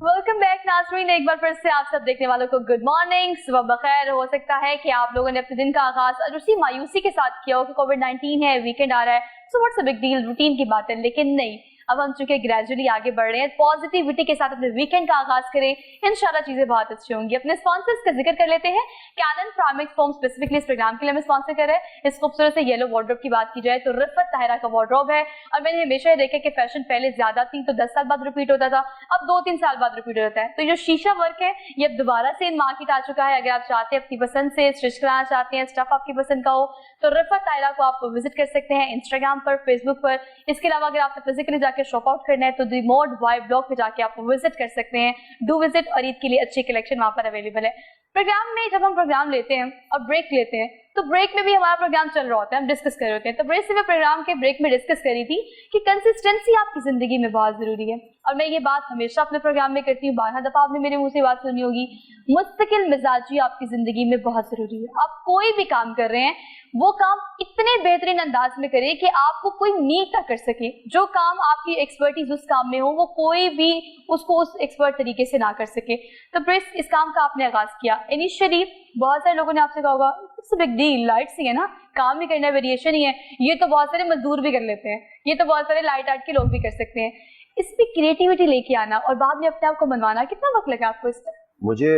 Welcome back नाज़रीन, एक बार फिर से आप सब देखने वालों को गुड मॉर्निंग, सुबह बखैर। हो सकता है कि आप लोगों ने अपने दिन का आगाज उसी मायूसी के साथ किया हो कि कोविड-19 है, वीकेंड आ रहा है, so what's a big deal, routine की बात है। लेकिन नहीं, अब हम चूंकि ग्रेजुअली आगे बढ़ रहे हैं, पॉजिटिविटी के साथ अपने वीकेंड का आगाज करें, इंशाल्लाह चीजें बहुत अच्छी होंगी। अपने स्पॉन्सर्स का जिक्र कर लेते हैं। कैनन प्राइमेक्स फोम स्पेसिफिकली इस प्रोग्राम के लिए हमें स्पॉन्सर कर रहे हैं। इस खूबसूरत से येलो वार्डरोब की बात की जाए तो रिफत ताहिरा का वार्डरोब है। और मैंने हमेशा देखा कि फैशन पहले ज्यादा थी तो 10 साल बाद रिपीट होता था, अब 2-3 साल बाद रिपीट होता है। तो जो शीशा वर्क है ये अब दोबारा से इन मार्केट आ चुका है। अगर आप चाहते हैं अपनी पसंद से स्टिच कराना चाहते हैं, स्टफ आपकी पसंद का हो, तो रिफत ताहिरा को आप विजिट कर सकते हैं इंस्टाग्राम पर, फेसबुक पर। इसके अलावा अगर आपने फिजिकली जाकर जाके शॉप आउट करना है तो दी मोड वाई ब्लॉग पे जाके आप विजिट कर सकते हैं, डू विजिट, और ईद के लिए अच्छी कलेक्शन वहाँ पर अवेलेबल है। प्रोग्राम में जब हम प्रोग्राम लेते हैं और ब्रेक लेते हैं तो ब्रेक में भी हमारा प्रोग्राम चल रहा होता है, हम डिस्कस कर रहे होते हैं। तो बड़े से मैं प्रोग्राम के ब्रेक में डिस्कस करी थी कि कंसिस्टेंसी आपकी जिंदगी में बहुत जरूरी है, और मैं ये बात हमेशा अपने प्रोग्राम में करती हूँ, 12 दफा आपने मेरे मुंह से बात सुनी होगी। मुस्तकिल मिजाजी आपकी जिंदगी में बहुत जरूरी है। आप कोई भी काम कर रहे हैं वो काम इतने बेहतरीन अंदाज में करें कि आपको कोई नीड ना कर सके। जो काम आपकी एक्सपर्टीज उस काम में हो वो कोई भी उसको उस एक्सपर्ट तरीके से ना कर सके। तो प्रिंस, इस काम का आपने आगाज किया। इनिशियली बहुत सारे लोगों ने आपसे कहा होगा it's a big deal, lights ही है ना, काम भी करना, वेरिएशन ही है, ये तो बहुत सारे मजदूर भी कर लेते हैं, ये तो बहुत सारे लाइट आर्ट के लोग भी कर सकते हैं। इसमें क्रिएटिविटी लेके आना और बाद में अपने आप को मनवाना, कितना वक्त लगा आपको इसमें? मुझे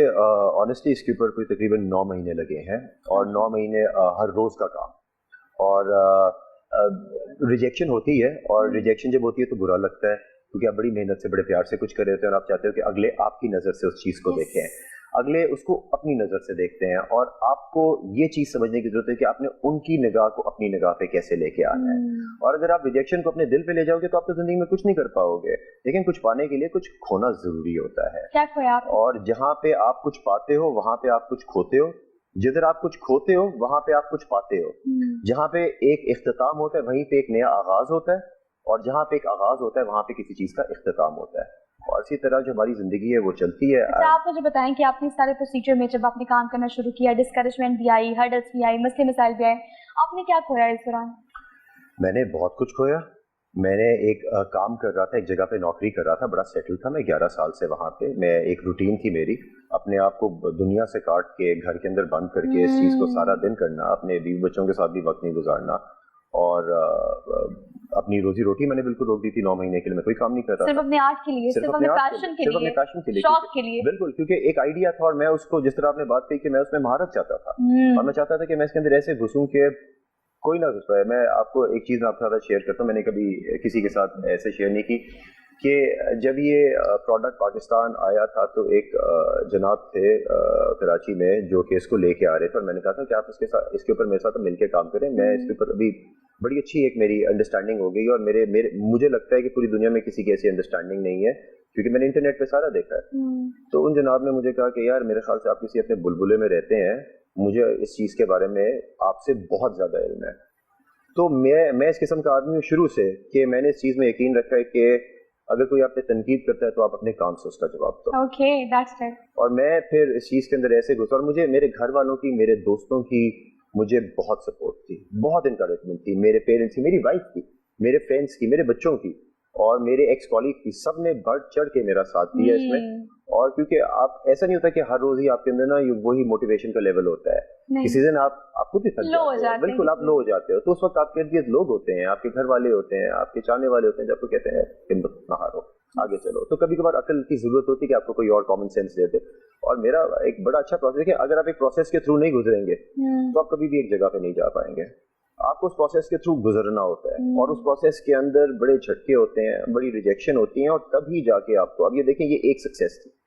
ऑनेस्टली इसके ऊपर कोई तकरीबन 9 महीने लगे हैं, और 9 महीने हर रोज का काम। और रिजेक्शन होती है, और रिजेक्शन जब होती है तो बुरा लगता है, क्योंकि आप बड़ी मेहनत से बड़े प्यार से कुछ कर रहे होते हैं और आप चाहते हो कि अगले आपकी नज़र से उस चीज़ को देखें, अगले उसको अपनी नज़र से देखते हैं। और आपको ये चीज़ समझने की जरूरत है कि आपने उनकी निगाह को अपनी निगाह पे कैसे लेके आना है। और अगर आप रिजेक्शन को अपने दिल पे ले जाओगे तो आप तो जिंदगी में कुछ नहीं कर पाओगे। लेकिन कुछ पाने के लिए कुछ खोना जरूरी होता है। क्या खोया आप? और जहाँ पे आप कुछ पाते हो वहां पे आप कुछ खोते हो, जिधर आप कुछ खोते हो वहां पे आप कुछ पाते हो। जहाँ पे एक इख्तिताम होता है वहीं पे एक नया आगाज होता है, और जहाँ पे एक आगाज होता है वहां पे किसी चीज का इख्तिताम होता है। और इसी तरह जो हमारी जिंदगी है वो चलती है। अच्छा, आप मुझे बताएं कि आपने सारे प्रोसीजर में जब आपने काम करना शुरू किया, डिस्करेजमेंट भी आई, हर्डल्स भी आई, मसले मसाइल भी आए, आपने क्या खोया इस दौरान? मैंने बहुत कुछ खोया। मैंने एक काम कर रहा था, एक जगह पे नौकरी कर रहा था, बड़ा सेटल था मैं 11 साल से वहां पे। मैं एक रूटीन थी मेरी, अपने आप को दुनिया से काट के घर के अंदर बंद करके इस चीज को सारा दिन करना, अपने बीवी बच्चों के साथ भी वक्त नहीं गुजारना, और अपनी रोजी रोटी मैंने बिल्कुल रोक दी थी 9 महीने के लिए। मैं कोई काम नहीं कर रहा सिर्फ था, अपने आर्ट के लिए, सिर्फ अपने पैशन के लिए, पैशन के लिए, शौक के लिए। बिल्कुल, क्योंकि एक आइडिया था और मैं उसको, जिस तरह आपने बात की कि मैं उसमें महारत चाहता था, और मैं चाहता था कि मैं इसके अंदर ऐसे घुसूं कि कोई ना घुस पाए। मैं आपको एक चीज आपके साथ शेयर करता हूँ, मैंने कभी किसी के साथ ऐसे शेयर नहीं की, कि जब ये प्रोडक्ट पाकिस्तान आया था तो एक जनाब थे कराची में जो कि इसको लेके आ रहे थे, और मैंने कहा था कि आप इसके ऊपर मेरे साथ मिलकर काम करें। मैं इसके ऊपर अभी बड़ी अच्छी एक मेरी अंडरस्टैंडिंग हो गई, और मेरे मुझे लगता है कि पूरी दुनिया में किसी की ऐसी अंडरस्टैंडिंग नहीं है, क्योंकि मैंने इंटरनेट पे सारा देखा है। तो उन जनाब ने मुझे कहा कि यार मेरे ख्याल से आप किसी अपने बुलबुले में रहते हैं, मुझे इस चीज़ के बारे में आपसे बहुत ज़्यादा इल्म है। तो मैं इस किस्म का आदमी हूँ शुरू से, कि मैंने इस चीज़ में यकीन रखा है कि अगर कोई आप पे तनकीद करता है तो आप अपने काम से उसका जवाब दो। Okay, that's right. और मैं फिर इस चीज़ के अंदर ऐसे घुसा, और मुझे मेरे घर वालों की, मेरे दोस्तों की मुझे बहुत सपोर्ट थी, बहुत इंकरेजमेंट थी, मेरे पेरेंट्स की, मेरी वाइफ की, मेरे फ्रेंड्स की, मेरे बच्चों की, और मेरे एक्स कॉलीग की, सब ने बढ़ चढ़ के मेरा साथ दिया इसमें। और क्योंकि आप, ऐसा नहीं होता कि हर रोज ही आपके अंदर ना वही मोटिवेशन का लेवल होता है, किसी दिन आप खुद ही थक जाते हो, बिल्कुल आप लो हो जाते हो, तो उस वक्त आपके इर्द लोग होते हैं, आपके घर वाले होते हैं, आपके चाहने वाले होते हैं, जब आपको कहते हैं हिम्मत ना हारो, आगे चलो। तो कभी कभार अकल की जरूरत होती है कि आपको कोई और कॉमन सेंस दे दे। और मेरा एक बड़ा अच्छा प्रोसेस है, अगर आप एक प्रोसेस के थ्रू नहीं गुजरेंगे तो आप कभी भी एक जगह पे नहीं जा पाएंगे। आपको उस प्रोसेस के थ्रू गुजरना होता है, और उस प्रोसेस के अंदर बड़े झटके होते हैं, बड़ी रिजेक्शन होती है, और तभी जाके आपको, अब ये देखें, ये एक सक्सेस थी,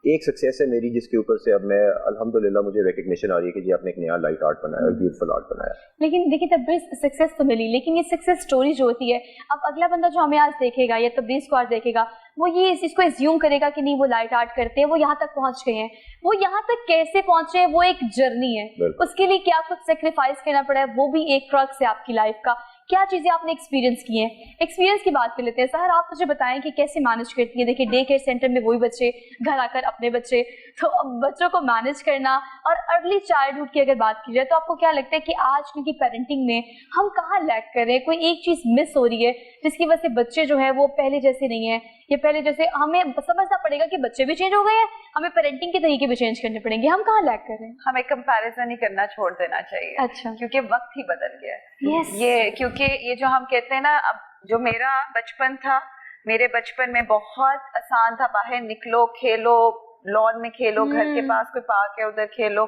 एक सक्सेस है मेरी, जिसके ऊपर से अब मैं अल्हम्दुलिल्लाह मुझे रिकग्निशन आ रही है कि जी आपने एक नया लाइट आर्ट बनाया, ब्यूटीफुल आर्ट बनाया। लेकिन देखिए तब्रीज सक्सेस तो मिली, लेकिन ये सक्सेस स्टोरी जो होती है, अब अगला बंदा जो हमें आज देखेगा या तब्रीज को आज देखेगा, वो ये इसको एज्यूम करेगा कि नहीं वो लाइट आर्ट करते हैं, वो यहाँ तक पहुंच गए हैं। वो यहाँ तक कैसे पहुंचे, वो एक जर्नी है, उसके लिए क्या कुछ सेक्रीफाइस करना पड़ा है, वो भी एक क्रक्स है आपकी लाइफ का। क्या चीजें आपने एक्सपीरियंस की हैं, एक्सपीरियंस की बात कर लेते हैं। सहर, आप मुझे बताएं कि कैसे मैनेज करती है। देखिए डे केयर सेंटर में वही बच्चे, घर आकर अपने बच्चे, तो अब बच्चों को मैनेज करना, और अर्ली चाइल्डहुड की अगर बात की जाए तो आपको क्या लगता है कि आज की पेरेंटिंग में हम कहाँ लैग कर रहे हैं, कोई एक चीज मिस हो रही है जिसकी वजह से बच्चे जो है वो पहले जैसे नहीं है, या पहले जैसे हमें समझना पड़ेगा कि बच्चे भी चेंज हो गए हैं, हमें पेरेंटिंग के तरीके भी चेंज करने पड़ेंगे, हम कहाँ लैग कर रहे हैं? हमें कंपैरिजन ही करना छोड़ देना चाहिए। अच्छा, क्योंकि वक्त ही बदल गया है। yes. ये क्योंकि ये जो हम कहते हैं ना, अब जो मेरा बचपन था, मेरे बचपन में बहुत आसान था, बाहर निकलो, खेलो, लॉन में खेलो, घर के पास कोई पार्क है उधर खेलो।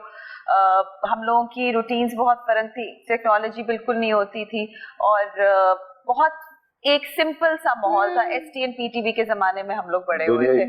हम लोगों की रूटीन्स बहुत फर्क थी, टेक्नोलॉजी बिल्कुल नहीं होती थी, और बहुत एक सिंपल सा माहौल था। STN PTV के जमाने में हम लोग बड़े हुए थे,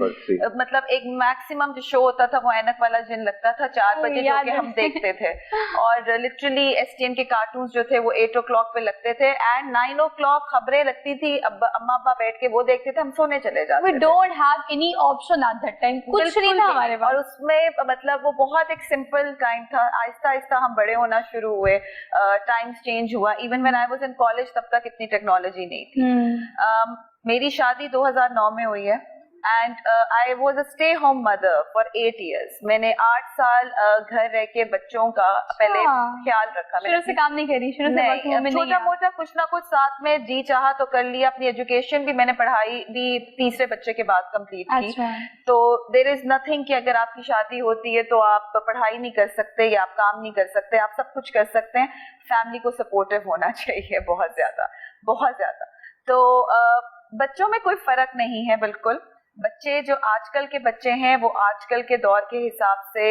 मतलब एक मैक्सिमम जो शो होता था वो ऐनक वाला जिन लगता था 4 बजे जो कि हम देखते थे, और लिटरली STN के कार्टून्स जो थे वो 8 o'clock पे लगते थे एंड 9 o'clock खबरें लगती थी, अब अम्मा अब्बा बैठ के वो देखते थे, हम सोने चले जाते थे। We don't have any option at that time, कुछ नहीं था हमारे पास। और उसमें मतलब वो बहुत एक सिंपल टाइम था। आहिस्ता आहिस्ता हम बड़े होना शुरू हुए, टाइम्स चेंज हुआ। Even when I was in college तब तक इतनी टेक्नोलॉजी नहीं थी। मेरी शादी 2009 में हुई है and I was a stay home mother for 8 years। मैंने 8 साल घर रह के बच्चों का पहले ख्याल रखा। शुरू से काम नहीं करी, शुरू से छोटा मोटा कुछ ना कुछ साथ में जी चाहा तो कर लिया। अपनी एजुकेशन भी मैंने पढ़ाई भी तीसरे बच्चे के बाद कंप्लीट की। तो देयर इज नथिंग कि अगर आपकी शादी होती है तो आप पढ़ाई नहीं कर सकते या आप काम नहीं कर सकते, आप सब कुछ कर सकते हैं। फैमिली को सपोर्टिव होना चाहिए बहुत ज्यादा, बहुत ज्यादा। तो बच्चों में कोई फर्क नहीं है बिल्कुल। बच्चे जो आजकल के बच्चे हैं वो आजकल के दौर के हिसाब से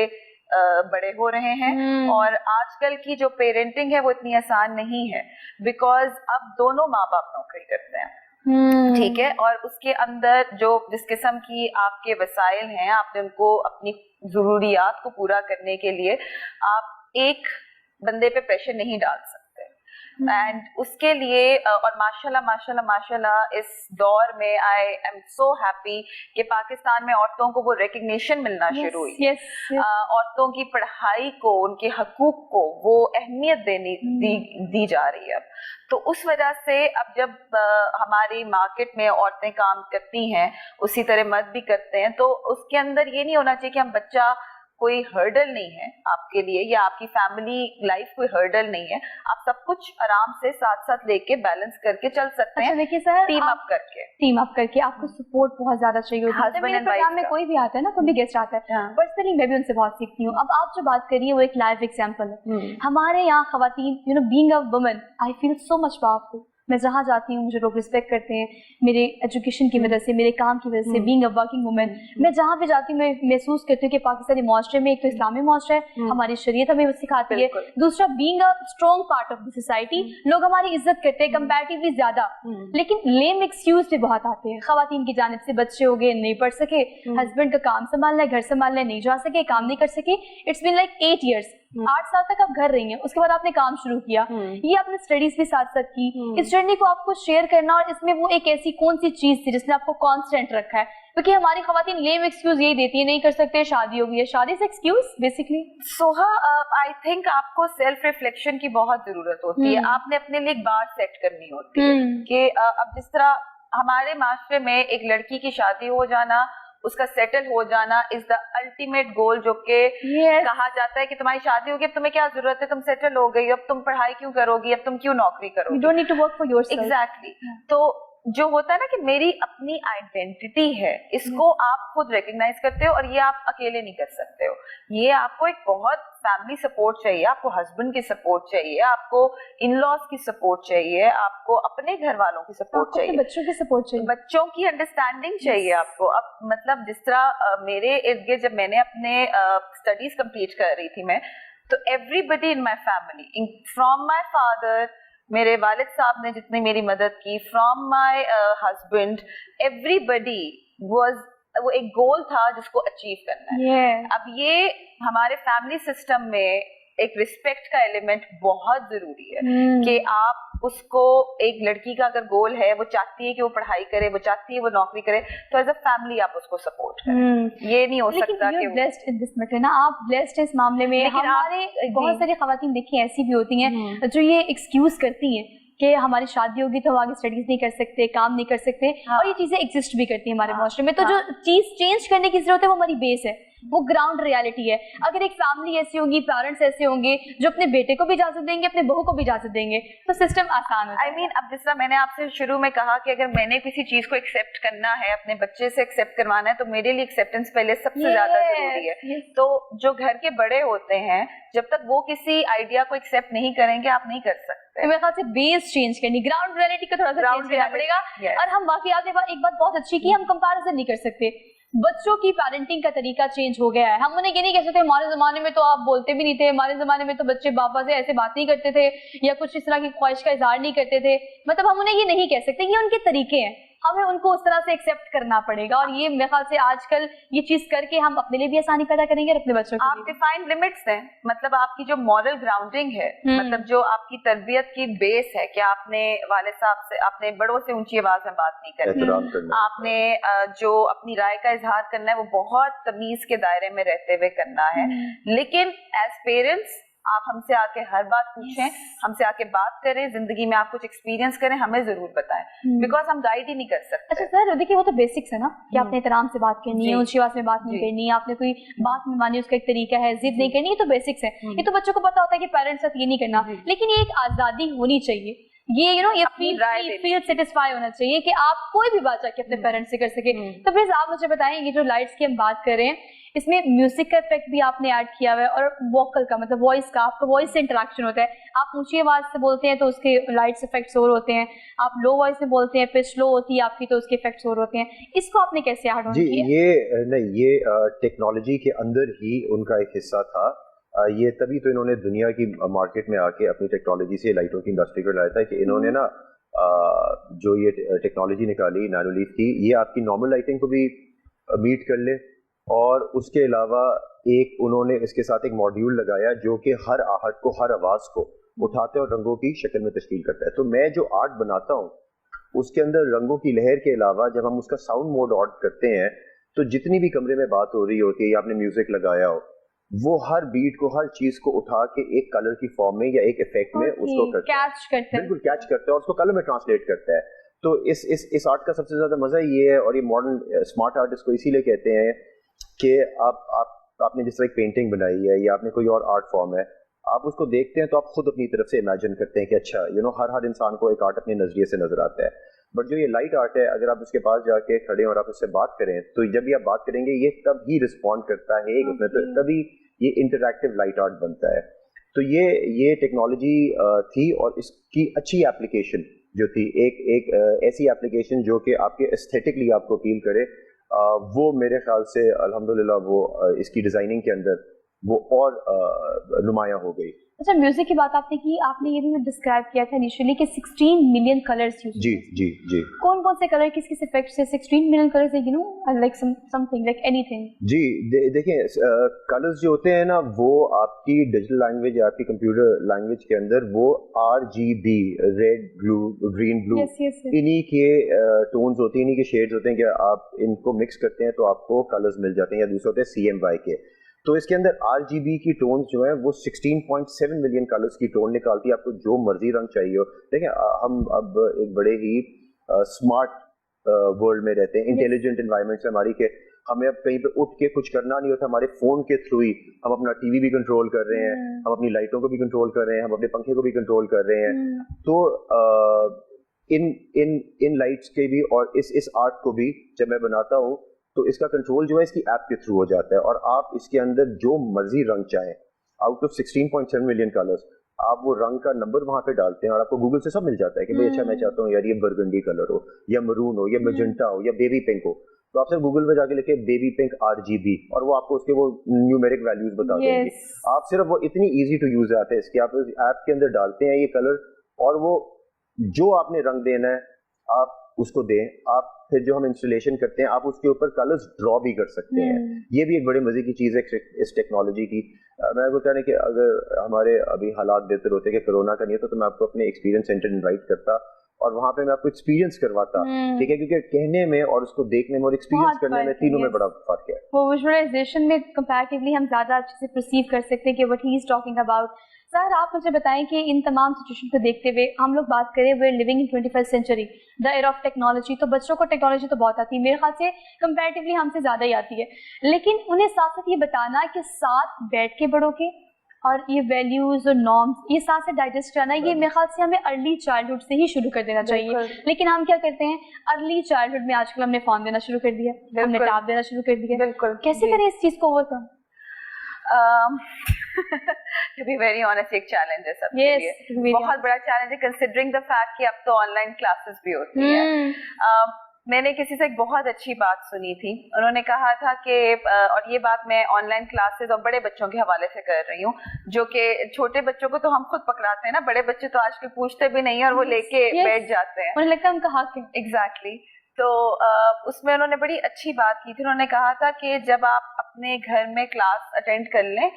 बड़े हो रहे हैं, और आजकल की जो पेरेंटिंग है वो इतनी आसान नहीं है, बिकॉज अब दोनों माँ बाप नौकरी करते हैं, ठीक है। और उसके अंदर जो जिस किस्म की आपके वसाइल हैं, आपने उनको अपनी जरूरियात को पूरा करने के लिए आप एक बंदे पे प्रेशर नहीं डाल सकते। एंड उसके लिए और माशाल्लाह इस दौर में आई एम सो हैप्पी कि पाकिस्तान में औरतों को वो रिकग्निशन मिलना शुरू हुई। औरतों की पढ़ाई को, उनके हकूक को वो अहमियत दी जा रही है अब। तो उस वजह से अब जब हमारी मार्केट में औरतें काम करती हैं, उसी तरह मर्द भी करते हैं, तो उसके अंदर ये नहीं होना चाहिए कि हम बच्चा कोई हर्डल नहीं है आपके लिए, या आपकी फैमिली लाइफ कोई हर्डल नहीं है। आप सब कुछ आराम से साथ साथ लेके बैलेंस करके चल सकते हैं। देखिए सर, टीम अप करके आपको सपोर्ट बहुत ज्यादा चाहिए होता है। मेरे प्रोग्राम में कोई भी आता है ना, कोई भी गेस्ट आता है, पर्सनली मैं भी उनसे बहुत सीखती हूँ। अब आप जो बात कर रही है वो एक लाइव एग्जांपल है। हमारे यहाँ खवातीन, you know, being a woman, I feel so much powerful. मैं जहाँ जाती हूँ मुझे लोग रिस्पेक्ट करते हैं, मेरे एजुकेशन की वजह से, मेरे काम की वजह से, बीइंग अ वर्किंग वुमन। मैं जहाँ भी जाती हूँ मैं महसूस करती हूँ कि पाकिस्तानी माशरे में एक तो इस्लामी माशरा है, हमारी शरीयत हमें सिखाती है, दूसरा being a strong part of the society, लोग हमारी इज्जत करते हैं कंपैरेटिवली ज्यादा। लेकिन लेम एक्सक्यूज भी बहुत आते हैं खवातीन की जानिब से। बच्चे हो गए, नहीं पढ़ सके, हस्बैंड का काम संभालना है, घर संभालना है, नहीं जा सके, काम नहीं कर सके। इट्स बीन लाइक 8 years, 8 साल तक आप घर रही हैं, उसके बाद आपने काम शुरू किया, ये आपने स्टडीज भी साथ साथ की। इस जर्नी को आपको शेयर करना, और इसमें वो एक ऐसी कौन सी चीज थी जिसने आपको कांस्टेंट रखा है? क्योंकि हमारी खवातीन लेम एक्सक्यूज यही देती है, नहीं कर सकते, शादी हो गई है, शादी say excuse basically. Soha, I think आपको सेल्फ रिफ्लेक्शन की बहुत जरूरत होती है। आपने अपने लिए एक बार सेट करनी होती है कि अब जिस तरह हमारे माशरे में एक लड़की की शादी हो जाना, उसका सेटल हो जाना इज द अल्टीमेट गोल, जो कि कहा जाता है कि तुम्हारी शादी होगी, अब तुम्हें क्या जरूरत है, तुम सेटल हो गई, अब तुम पढ़ाई क्यों करोगी, अब तुम क्यों नौकरी करोगी, you don't need to work for yourself। Exactly. तो जो होता है ना कि मेरी अपनी आइडेंटिटी है, इसको आप खुद रिकग्नाइज करते हो, और ये आप अकेले नहीं कर सकते हो। ये आपको एक बहुत फैमिली सपोर्ट चाहिए, आपको हस्बैंड की सपोर्ट चाहिए, आपको इन लॉज की सपोर्ट चाहिए, आपको अपने घर वालों की सपोर्ट चाहिए, बच्चों की सपोर्ट चाहिए, बच्चों की अंडरस्टैंडिंग चाहिए आपको। अब मतलब जिस तरह मेरे इर्द गिर्द जब मैंने अपने स्टडीज कंप्लीट कर रही थी मैं, तो everybody in my family, from my father, मेरे वालिद साहब ने जितनी मेरी मदद की, from my husband, everybody was, वो एक गोल था जिसको अचीव करना है। अब ये हमारे फैमिली सिस्टम में एक रिस्पेक्ट का एलिमेंट बहुत जरूरी है कि आप उसको, एक लड़की का अगर गोल है, वो चाहती है कि वो पढ़ाई करे, वो चाहती है वो नौकरी करे, तो एज अ फैमिली आप उसको सपोर्ट करें। ये नहीं हो सकता कि ब्लेस्ड इन दिस मैटर ना, आप ब्लेस्ड इस मामले में। हमारे बहुत सारी खवातीन देखिए ऐसी भी होती हैं जो ये एक्सक्यूज करती हैं कि हमारी शादी होगी तो हम आगे स्टडीज नहीं कर सकते, काम नहीं कर सकते, और ये चीजें एग्जिस्ट भी करती हैं हमारे माशरे में। तो जो चीज चेंज करने की जरूरत है वो हमारी बेस है, वो ग्राउंड रियलिटी है। अगर एक फैमिली ऐसी होगी, पेरेंट्स ऐसे होंगे जो अपने बेटे को भी इजाजत देंगे, अपने बहू को भी इजाजत देंगे, तो सिस्टम आसान हो जाएगा। I mean, अब जिस तरह मैंने आपसे शुरू में कहा कि अगर मैंने किसी चीज को एक्सेप्ट करना है, अपने बच्चे से एक्सेप्ट करवाना है, तो मेरे लिए एक्सेप्टेंस पहले सबसे ज्यादा जरूरी है। तो जो घर के बड़े होते हैं, जब तक वो किसी आइडिया को एक्सेप्ट नहीं करेंगे, आप नहीं कर सकते। मेरे ख्याल से बेस चेंज करनी, ग्राउंड रियलिटी को थोड़ा सा चेंज करना पड़ेगा। और हम बाकी एक बात बहुत अच्छी की, हम कंपैरिजन नहीं कर सकते। बच्चों की पेरेंटिंग का तरीका चेंज हो गया है. हम उन्हें ये नहीं कह सकते हमारे जमाने में तो आप बोलते भी नहीं थे, हमारे जमाने में तो बच्चे पापा से ऐसे बात नहीं करते थे या कुछ इस तरह की ख्वाहिश का इजहार नहीं करते थे. मतलब हम उन्हें ये नहीं कह सकते, ये उनके तरीके हैं, हमें उनको उस तरह से एक्सेप्ट करना पड़ेगा. और ये मेरे ख्याल से आजकल ये चीज करके हम अपने लिए भी आसानी पैदा करेंगे और अपने बच्चों के आप लिए. डिफाइंड लिमिट्स हैं, मतलब आपकी जो मॉरल ग्राउंडिंग है, मतलब जो आपकी तरबियत की बेस है कि आपने वाले साहब से, आपने बड़ों से ऊंची आवाज में बात नहीं करनी, एहतराम करना, आपने जो अपनी राय का इजहार करना है वो बहुत तमीज के दायरे में रहते हुए करना है. लेकिन एज पेरेंट्स आप हमसे आके हर बात पूछें, हमसे आके बात करें, जिंदगी में आप कुछ एक्सपीरियंस करें, हमें जरूर बताएं, बिकॉज हम गाइड ही नहीं कर सकते. अच्छा सर, देखिए वो तो बेसिक्स है ना कि आपने एहतराम से बात करनी है, ऊंची आवाज में बात नहीं करनी है, आपने कोई बात नहीं मानी उसका एक तरीका है, जिद नहीं करनी, ये तो बेसिक्स है. ये तो बच्चों को पता होता है कि पेरेंट्स साथ ये नहीं करना, लेकिन ये एक आजादी होनी चाहिए, ये ये फील सेटिस्फाई होना चाहिए कि आप कोई भी बात जाके अपने पेरेंट्स से कर सके. तो प्लीज आप मुझे बताएं, ये जो लाइट्स की हम बात कर रहे हैं इसमें म्यूजिक का इफेक्ट भी आपने ऐड किया हुआ है और वोकल का, मतलब वॉइस का, आपका वॉइस से इंटरेक्शन होता है. आप ऊंची आवाज से बोलते हैं तो उसके लाइट्स इफेक्ट्स और होते हैं, आप लो वॉइस में बोलते हैं, पिच लो होती है आपकी तो उसके इफेक्ट्स और होते हैं. इसको आपने कैसे ऐड ऑन किया? ये टेक्नोलॉजी के अंदर ही उनका एक हिस्सा था. ये तभी तो इन्होंने दुनिया की मार्केट में आके अपनी टेक्नोलॉजी से लाइटों की इंडस्ट्री को लाया था कि इन्होंने ना जो ये टेक्नोलॉजी निकाली नैनोलीफ की, ये आपकी नॉर्मल लाइटिंग को भी मीट कर ले और उसके अलावा एक उन्होंने इसके साथ एक मॉड्यूल लगाया जो कि हर आहट को, हर आवाज को उठाते और रंगों की शक्ल में तश्कील करता है. तो मैं जो आर्ट बनाता हूँ उसके अंदर रंगों की लहर के अलावा जब हम उसका साउंड मोड ऑन करते हैं तो जितनी भी कमरे में बात हो रही होती है या आपने म्यूजिक लगाया हो, वो हर बीट को, हर चीज को उठा के एक कलर की फॉर्म में या एक इफेक्ट में उसको कैच करता है, बिल्कुल कैच करता है और उसको कलर में ट्रांसलेट करता है. तो इस आर्ट का सबसे ज्यादा मजा ये है, और ये मॉडर्न स्मार्ट आर्ट इसको इसीलिए कहते हैं कि आपने जिस तरह एक पेंटिंग बनाई है या आपने कोई और आर्ट फॉर्म है, आप उसको देखते हैं तो आप खुद अपनी तरफ से इमेजिन करते हैं कि अच्छा हर इंसान को एक आर्ट अपने नजरिए से नजर आता है. बट जो ये लाइट आर्ट है, अगर आप उसके पास जाके खड़े और आप उससे बात करें तो जब भी आप बात करेंगे ये तब ही रिस्पॉन्ड करता है उसमें, तो तभी ये इंटरैक्टिव लाइट आर्ट बनता है. तो ये टेक्नोलॉजी थी और इसकी अच्छी एप्लीकेशन जो थी, एक ऐसी एप्लीकेशन जो कि आपके एस्थेटिकली आपको अपील करे, वो मेरे ख्याल से अल्हम्दुलिल्लाह वो इसकी डिजाइनिंग के अंदर वो और नुमाया हो गई. अच्छा, म्यूजिक की बात आपने की, आपने ये भी डिस्क्राइब किया था इनिशियली कि 16 मिलियन कलर्स यूज. जी जी जी. कौन कौन से कलर किस किस इफेक्ट से 16 मिलियन कलर्स है, लाइक समथिंग लाइक एनीथिंग? जी देखिए, कलर्स जो होते हैं ना वो आपकी डिजिटल लैंग्वेज या आपकी कंप्यूटर लैंग्वेज के अंदर वो RGB, red, blue, green, blue, इन्हीं के टोन्स होते हैं, इन्हीं के शेड्स होते हैं कि आप इनको मिक्स करते हैं तो आपको कलर्स मिल जाते हैं, या दूसरे होते हैं CMY के. तो इसके अंदर RGB की टोन्स जो है वो 16.7 मिलियन कलर्स की टोन निकालती है, आपको जो मर्जी रंग चाहिए हो. देखिए हम अब एक बड़े ही स्मार्ट वर्ल्ड में रहते हैं, इंटेलिजेंट एनवायरनमेंट से हमारी, के हमें अब कहीं पे उठ के कुछ करना नहीं होता, हमारे फोन के थ्रू ही हम अपना टीवी भी कंट्रोल कर रहे हैं, हम अपनी लाइटों को भी कंट्रोल कर रहे हैं, हम अपने पंखे को भी कंट्रोल कर रहे हैं. तो इन लाइट्स के भी और इस आर्ट को भी जब मैं बनाता हूँ तो इसका कंट्रोल जो है इसकी ऐप के थ्रू हो जाता है, और आप इसके अंदर जो मर्जी रंग चाहें, आउट ऑफ 16.7 मिलियन कलर्स, आप वो रंग का नंबर वहां पे डालते हैं और आपको गूगल से सब मिल जाता है कि भाई अच्छा मैं चाहता हूँ यार ये बरगंडी कलर हो या मरून हो या मैजेंटा हो या बेबी पिंक हो, तो आप सिर्फ गूगल में जाके लिखे बेबी पिंक RGB और वो आपको उसके वो न्यूमेरिक वैल्यूज बता देंगे. आप सिर्फ वो इतनी इजी टू यूज आते हैं इसके, आप उस ऐप के अंदर डालते हैं ये कलर और वो जो आपने रंग देना है आप उसको दें. आप फिर जो हम इंस्टॉलेशन करते हैं आप उसके ऊपर कलर्स ड्रॉ भी कर सकते हैं. ये भी एक बड़े मजे की चीज है इस टेक्नोलॉजी की. मैं आपको कह रहा कि अगर हमारे अभी हालात बेहतर होते कि कोरोना का नहीं होता तो मैं आपको अपने एक्सपीरियंस सेंटर इनवाइट करता और वहां पे मैं आपको एक्सपीरियंस करवाता, ठीक है, क्योंकि कहने में और उसको देखने में और एक्सपीरियंस करने में तीनों में बड़ा फर्क है. वो विजुअलाइजेशन में कंपैरेटिवली हम ज्यादा अच्छे से परसीव कर सकते हैं कि what he is talking about. Sir आप मुझे बताएं कि इन तमाम सिचुएशन को देखते हुए हम लोग बात करें we are living in 21st century, the era of technology, तो बच्चों को टेक्नोलॉजी तो बहुत आती है, मेरे ख्याल से कंपैरेटिवली हमसे ज्यादा ही आती है, लेकिन उन्हें साथ साथ ये बताना कि साथ बैठ के बड़ों के और ये वैल्यूज और नॉर्म्स ये साथ से डाइजेस्ट करना, ये मेरे ख्याल से हमें अर्ली चाइल्डहुड से ही शुरू कर देना चाहिए. लेकिन हम क्या करते हैं अर्ली चाइल्डहुड में आजकल हमने फोन देना शुरू कर दिया, हमने टैब देना शुरू कर दिया. बिल्कुल. कैसे करें इस चीज को overcome? To be very honest, एक चैलेंज है सबके लिए, बहुत बड़ा चैलेंज है कंसिडरिंग द फैक्ट कि अब तो ऑनलाइन क्लासेस भी होती हैं. میں نے کسی سے ایک بہت اچھی بات سنی تھی. انہوں نے کہا تھا کہ اور یہ بات میں آن لائن کلاسز اور بڑے بچوں کے حوالے سے کر رہی ہوں, جو کہ چھوٹے بچوں کو تو ہم خود پکڑاتے ہیں نا, بڑے بچے تو آج کے پوچھتے بھی نہیں ہیں اور وہ لے کے بیٹھ جاتے ہیں. مجھے لگتا ہے ان کا حق ہے. ایگزیکٹلی. تو اس میں انہوں نے بڑی اچھی بات کی تھی. انہوں نے کہا تھا کہ جب آپ اپنے گھر میں کلاس اٹینڈ کر لیں,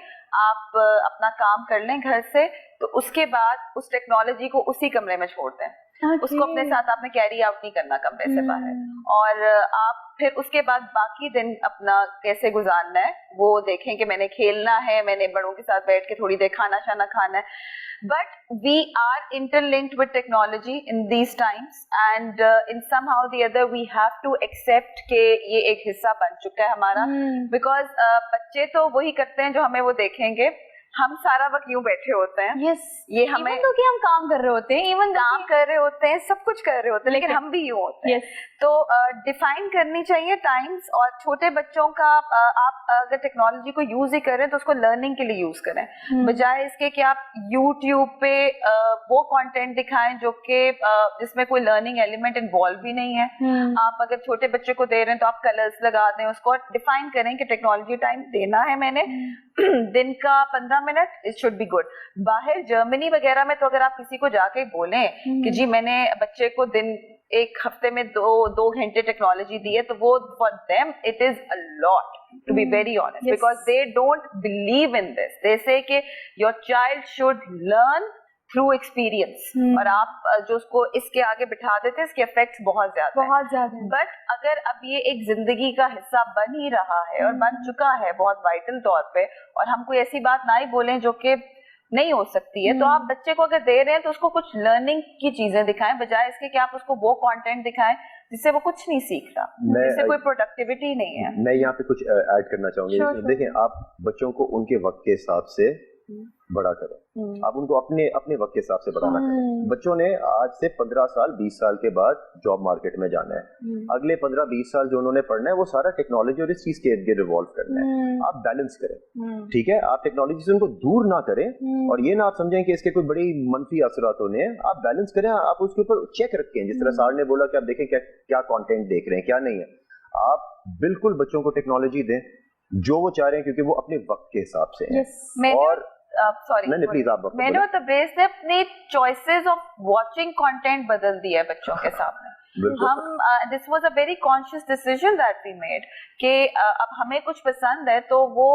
آپ اپنا کام کر لیں گھر سے, تو اس کے بعد اس ٹیکنالوجی کو اسی کمرے میں چھوڑ دیں. اس کو اپنے ساتھ آپ نے کیری آؤٹ نہیں کرنا کمرے سے باہر, اور آپ پھر اس کے بعد باقی دن اپنا کیسے گزارنا ہے وہ دیکھیں کہ میں نے کھیلنا ہے, میں نے بڑوں کے ساتھ بیٹھ کے تھوڑی دیر کھانا شانا کھانا ہے. But we are interlinked with technology in these times, and in somehow or the other we have to accept کہ یہ ایک حصہ بن چکا ہے ہمارا, because بچے تو وہی کرتے ہیں جو ہمیں وہ دیکھیں گے. ہم سارا وقت یوں بیٹھے ہوتے ہیں, یس, یہ ہمیں ایون تو کہ ہم کام کر رہے ہوتے ہیں, ایون کام کر رہے ہوتے ہیں, سب کچھ کر رہے ہوتے ہیں, لیکن ہم بھی یوں ہوتے ہیں. تو ڈیفائن کرنی چاہیے ٹائمس, اور چھوٹے بچوں کا آپ اگر ٹیکنالوجی کو یوز ہی کریں تو اس کو لرننگ کے لیے یوز کریں, بجائے اس کے کہ آپ یوٹیوب پہ وہ کانٹینٹ دکھائیں جو کہ جس میں کوئی لرننگ ایلیمنٹ انوالو بھی نہیں ہے. آپ اگر چھوٹے بچے کو دے رہے ہیں تو آپ کلرز لگا دیں, اس کو ڈیفائن کریں کہ ٹیکنالوجی ٹائم دینا ہے میں نے دن کا 15 منٹ, اٹ شوڈ بی گڈ. باہر جرمنی وغیرہ میں تو اگر آپ کسی کو جا کے بولیں کہ جی میں نے بچے کو دن ایک ہفتے میں 2 گھنٹے ٹیکنالوجی دی ہے, تو وہ for them it is a lot, to be very honest, because they don't believe in this. They say کہ your child should learn through experience, اور آپ جو اس کو اس کے آگے بٹھا دیتے ہیں اس کے افیکٹس بہت زیادہ. بٹ اگر اب یہ ایک زندگی کا حصہ بن ہی رہا ہے اور بن چکا ہے بہت وائٹل طور پہ, اور ہم کوئی ایسی بات نہ ہی بولیں جو کہ نہیں ہو سکتی ہے, تو آپ بچے کو اگر دے رہے ہیں تو اس کو کچھ لرننگ کی چیزیں دکھائیں, بجائے اس کے کہ آپ اس کو وہ کانٹینٹ دکھائیں جس سے وہ کچھ نہیں سیکھ رہا, جس سے کوئی پروڈکٹیوٹی نہیں ہے. میں یہاں پہ کچھ ایڈ کرنا چاہوں گی. دیکھیں, آپ بچوں کو ان کے وقت کے حساب سے بڑا کریں, آپ ان کو اپنے وقت کے حساب سے بڑا نہ کریں. بچوں نے آج سے 15 سال 20 سال کے بعد جاب مارکیٹ میں جانا ہے, اگلے 15-20 سال جو انہوں نے پڑھنا ہے وہ سارا ٹیکنالوجی اور اس چیز کے ارد گرد ریوالو کرنا ہے. آپ بیلنس کریں, ٹھیک ہے, آپ ٹیکنالوجی سے ان کو دور نہ کریں, اور یہ نہ آپ سمجھیں کہ اس کے کوئی بڑی منفی اثرات ہونے ہیں. آپ بیلنس کریں, آپ اس کے اوپر چیک رکھیں, جس طرح سار نے بولا کہ آپ دیکھیں کیا کانٹینٹ دیکھ رہے ہیں, کیا نہیں ہے. آپ بالکل بچوں کو ٹیکنالوجی دیں جو وہ چاہ رہے ہیں, کیونکہ وہ اپنے وقت کے حساب سے ہیں. اور میں نے تبریز نے اپنی چوائسیز آف واچنگ کانٹینٹ بدل دیا ہے بچوں کے سامنے. ہم this was a very conscious decision that we made کہ اب ہمیں کچھ پسند ہے تو وہ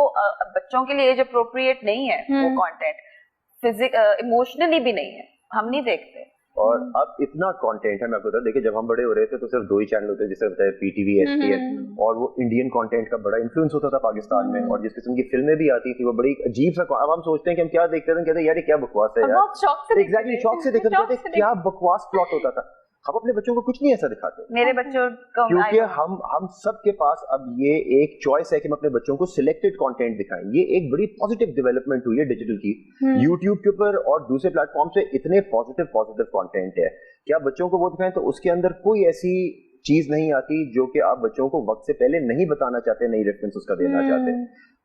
بچوں کے لیے ایج اپروپریٹ نہیں ہے, وہ کانٹینٹ ایموشنلی بھی نہیں ہے, ہم نہیں دیکھتے. اور اب اتنا کانٹینٹ ہے, میں آپ کو بتا, دیکھیے جب ہم بڑے ہو رہے تھے تو صرف 2 ہی چینل ہوتے, جیسے بتایا P T V, S T L, اور وہ انڈین کانٹینٹ کا بڑا انفلوئنس ہوتا تھا پاکستان میں, اور جس قسم کی فلمیں بھی آتی تھی وہ بڑی عجیب سا. اب ہم سوچتے ہیں کہ ہم کیا دیکھتے تھے, کہتے ہیں یار یہ کیا بکواس ہے یار, ایگزیکٹلی شوق سے دیکھتے تھے کیا بکواس پلاٹ ہوتا تھا. ہم اپنے بچوں کو کچھ نہیں ایسا دکھاتے, میرے بچوں کو, کیونکہ ہم سب کے پاس اب یہ ایک چوائس ہے کہ ہم اپنے بچوں کو سلیکٹڈ کانٹینٹ دکھائیں. یہ ایک بڑی پازیٹیو ڈیولپمنٹ ہوئی ہے ڈیجیٹل کی. یوٹیوب کے اوپر اور دوسرے پلیٹ فارم سے اتنے پازیٹیو کانٹینٹ ہے کہ آپ بچوں کو وہ دکھائیں تو اس کے اندر کوئی ایسی چیز نہیں آتی جو کہ آپ بچوں کو وقت سے پہلے نہیں بتانا چاہتے, نہیں ریفرنس اس کا دینا چاہتے.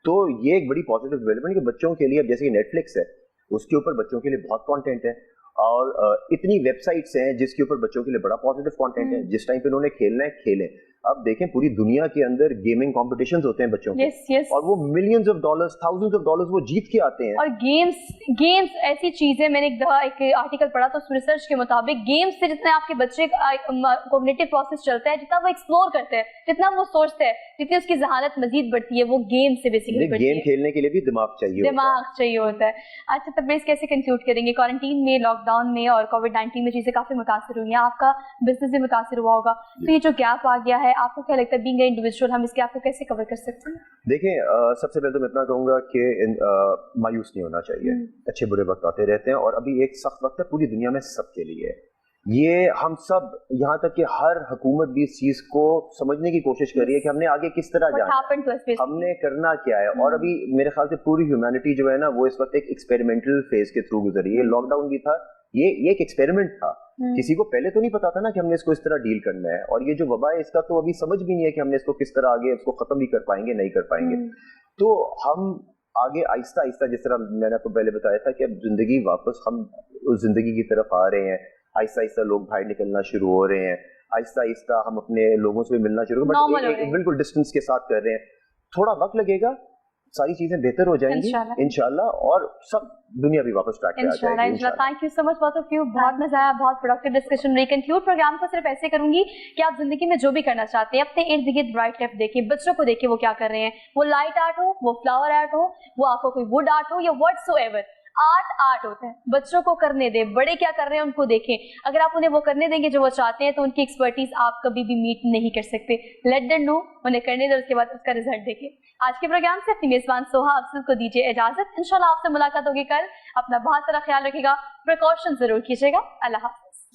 تو یہ ایک بڑی پازیٹیو ڈیولپمنٹ کہ بچوں کے لیے, اب جیسے نیٹ فلکس ہے, اس کے اوپر بچوں کے لیے بہت کانٹینٹ ہے, اور اتنی ویب سائٹس ہیں جس کے اوپر بچوں کے لیے بڑا پازیٹیو کانٹینٹ ہے. جس ٹائم پہ انہوں نے کھیلنا ہے کھیلیں. اب دیکھیں پوری دنیا کے اندر گیمنگ کمپٹیشنز ہوتے ہیں بچوں کے, اور وہ millions of dollars, thousands of dollars وہ جیت کے آتے ہیں. اور گیمز ایسی چیزیں, میں نے ایک آرٹیکل پڑھا تو اس ریسرچ کے مطابق گیمز سے جتنے آپ کے بچے کوگنیٹو پروسیس چلتا ہے, جتنا وہ ایکسپلور کرتے ہیں, جتنا وہ سوچتے ہیں, جتنی اس کی ذہانت مزید بڑھتی ہے, وہ گیم سے بیسیکلی بڑھتی ہے. گیم کھیلنے کے لیے بھی دماغ چاہیے ہوتا ہے. اچھا تبریز, کیسے کنکلوڈ کریں گے؟ کوارنٹین میں, لاک ڈاؤن میں اور کووڈ-19 میں چیزیں کافی متاثر ہوئی ہیں, آپ کا بزنس بھی متاثر ہوا ہوگا, تو یہ جو گیپ آ گیا ہے, آپ کو کیا لگتا ہے بینگ اے انڈیویجول ہم اس گیپ کو کیسے کور کر سکتے ہیں؟ دیکھیں, سب سے پہلے تو میں اتنا کہوں گا کہ مایوس نہیں ہونا چاہیے. اچھے برے وقت آتے رہتے ہیں, اور ابھی ایک سخت وقت ہے پوری دنیا میں سب کے لیے. یہ ہم سب, یہاں تک کہ ہر حکومت بھی اس چیز کو سمجھنے کی کوشش کر رہی ہے کہ ہم نے آگے کس طرح جانا ہے, ہم نے کرنا کیا ہے. اور ابھی میرے خیال سے پوری ہیومینٹی جو ہے نا, وہ اس وقت ایک ایکسپیریمنٹل فیز کے تھرو گزری ہے. لاک ڈاؤن بھی تھا, یہ ایک ایکسپیریمنٹ تھا. کسی کو پہلے تو نہیں پتا تھا نا کہ ہم نے اس کو اس طرح ڈیل کرنا ہے, اور یہ جو وبا ہے اس کا تو ابھی سمجھ بھی نہیں ہے کہ ہم نے اس کو کس طرح آگے اس کو ختم بھی کر پائیں گے, نہیں کر پائیں گے. تو ہم آگے آہستہ آہستہ, جس طرح میں نے آپ کو پہلے بتایا تھا کہ اب زندگی واپس, ہم اس زندگی کی طرف آ رہے ہیں. आहिस्ता आहिस्ता लोग बाहर निकलना शुरू हो रहे हैं, आहिस्ता आहिस्ता हम अपने लोगों से भी मिलना शुरू Normal हो बट रहे हैं। बिल्कुल डिस्टेंस के साथ कर रहे हैं. थोड़ा वक्त लगेगा, सारी चीजें बेहतर हो जाएंगी इंशाल्लाह, और सब दुनिया भी वापस ट्रैक पे आ इंशाल्लाह जाएगी इंशाल्लाह. इंशाल्लाह. Thank you so much both of you. बहुत मजा आया, बहुत प्रोडक्टिव डिस्कशन रही. कंक्लूड प्रोग्राम को सिर्फ ऐसे करूंगी कि आप जिंदगी में जो भी करना चाहते हैं अपने इर्द गिर्द राइट लेफ्ट देखिए, बच्चों को देखिए वो क्या कर रहे हैं, वो लाइट आर्ट हो, वो फ्लावर आर्ट हो, वो आपको कोई वुड आर्ट हो या व्हाटसोएवर, आर्ट होता है. बच्चों को करने दे, बड़े क्या कर रहे हैं उनको देखें. अगर आप उन्हें वो करने देंगे जो वो चाहते हैं तो उनकी एक्सपर्टीज आप कभी भी मीट नहीं कर सकते. लेट देम नो, उन्हें करने दे, उसके बाद उसका रिजल्ट देखें. आज के प्रोग्राम से अपनी मेजबान सोहा अफजल को दीजिए इजाजत. इंशाल्लाह आपसे मुलाकात होगी कल. अपना बहुत सारा ख्याल रखिएगा, प्रिकॉशन जरूर कीजिएगा. अल्लाह हाफिज.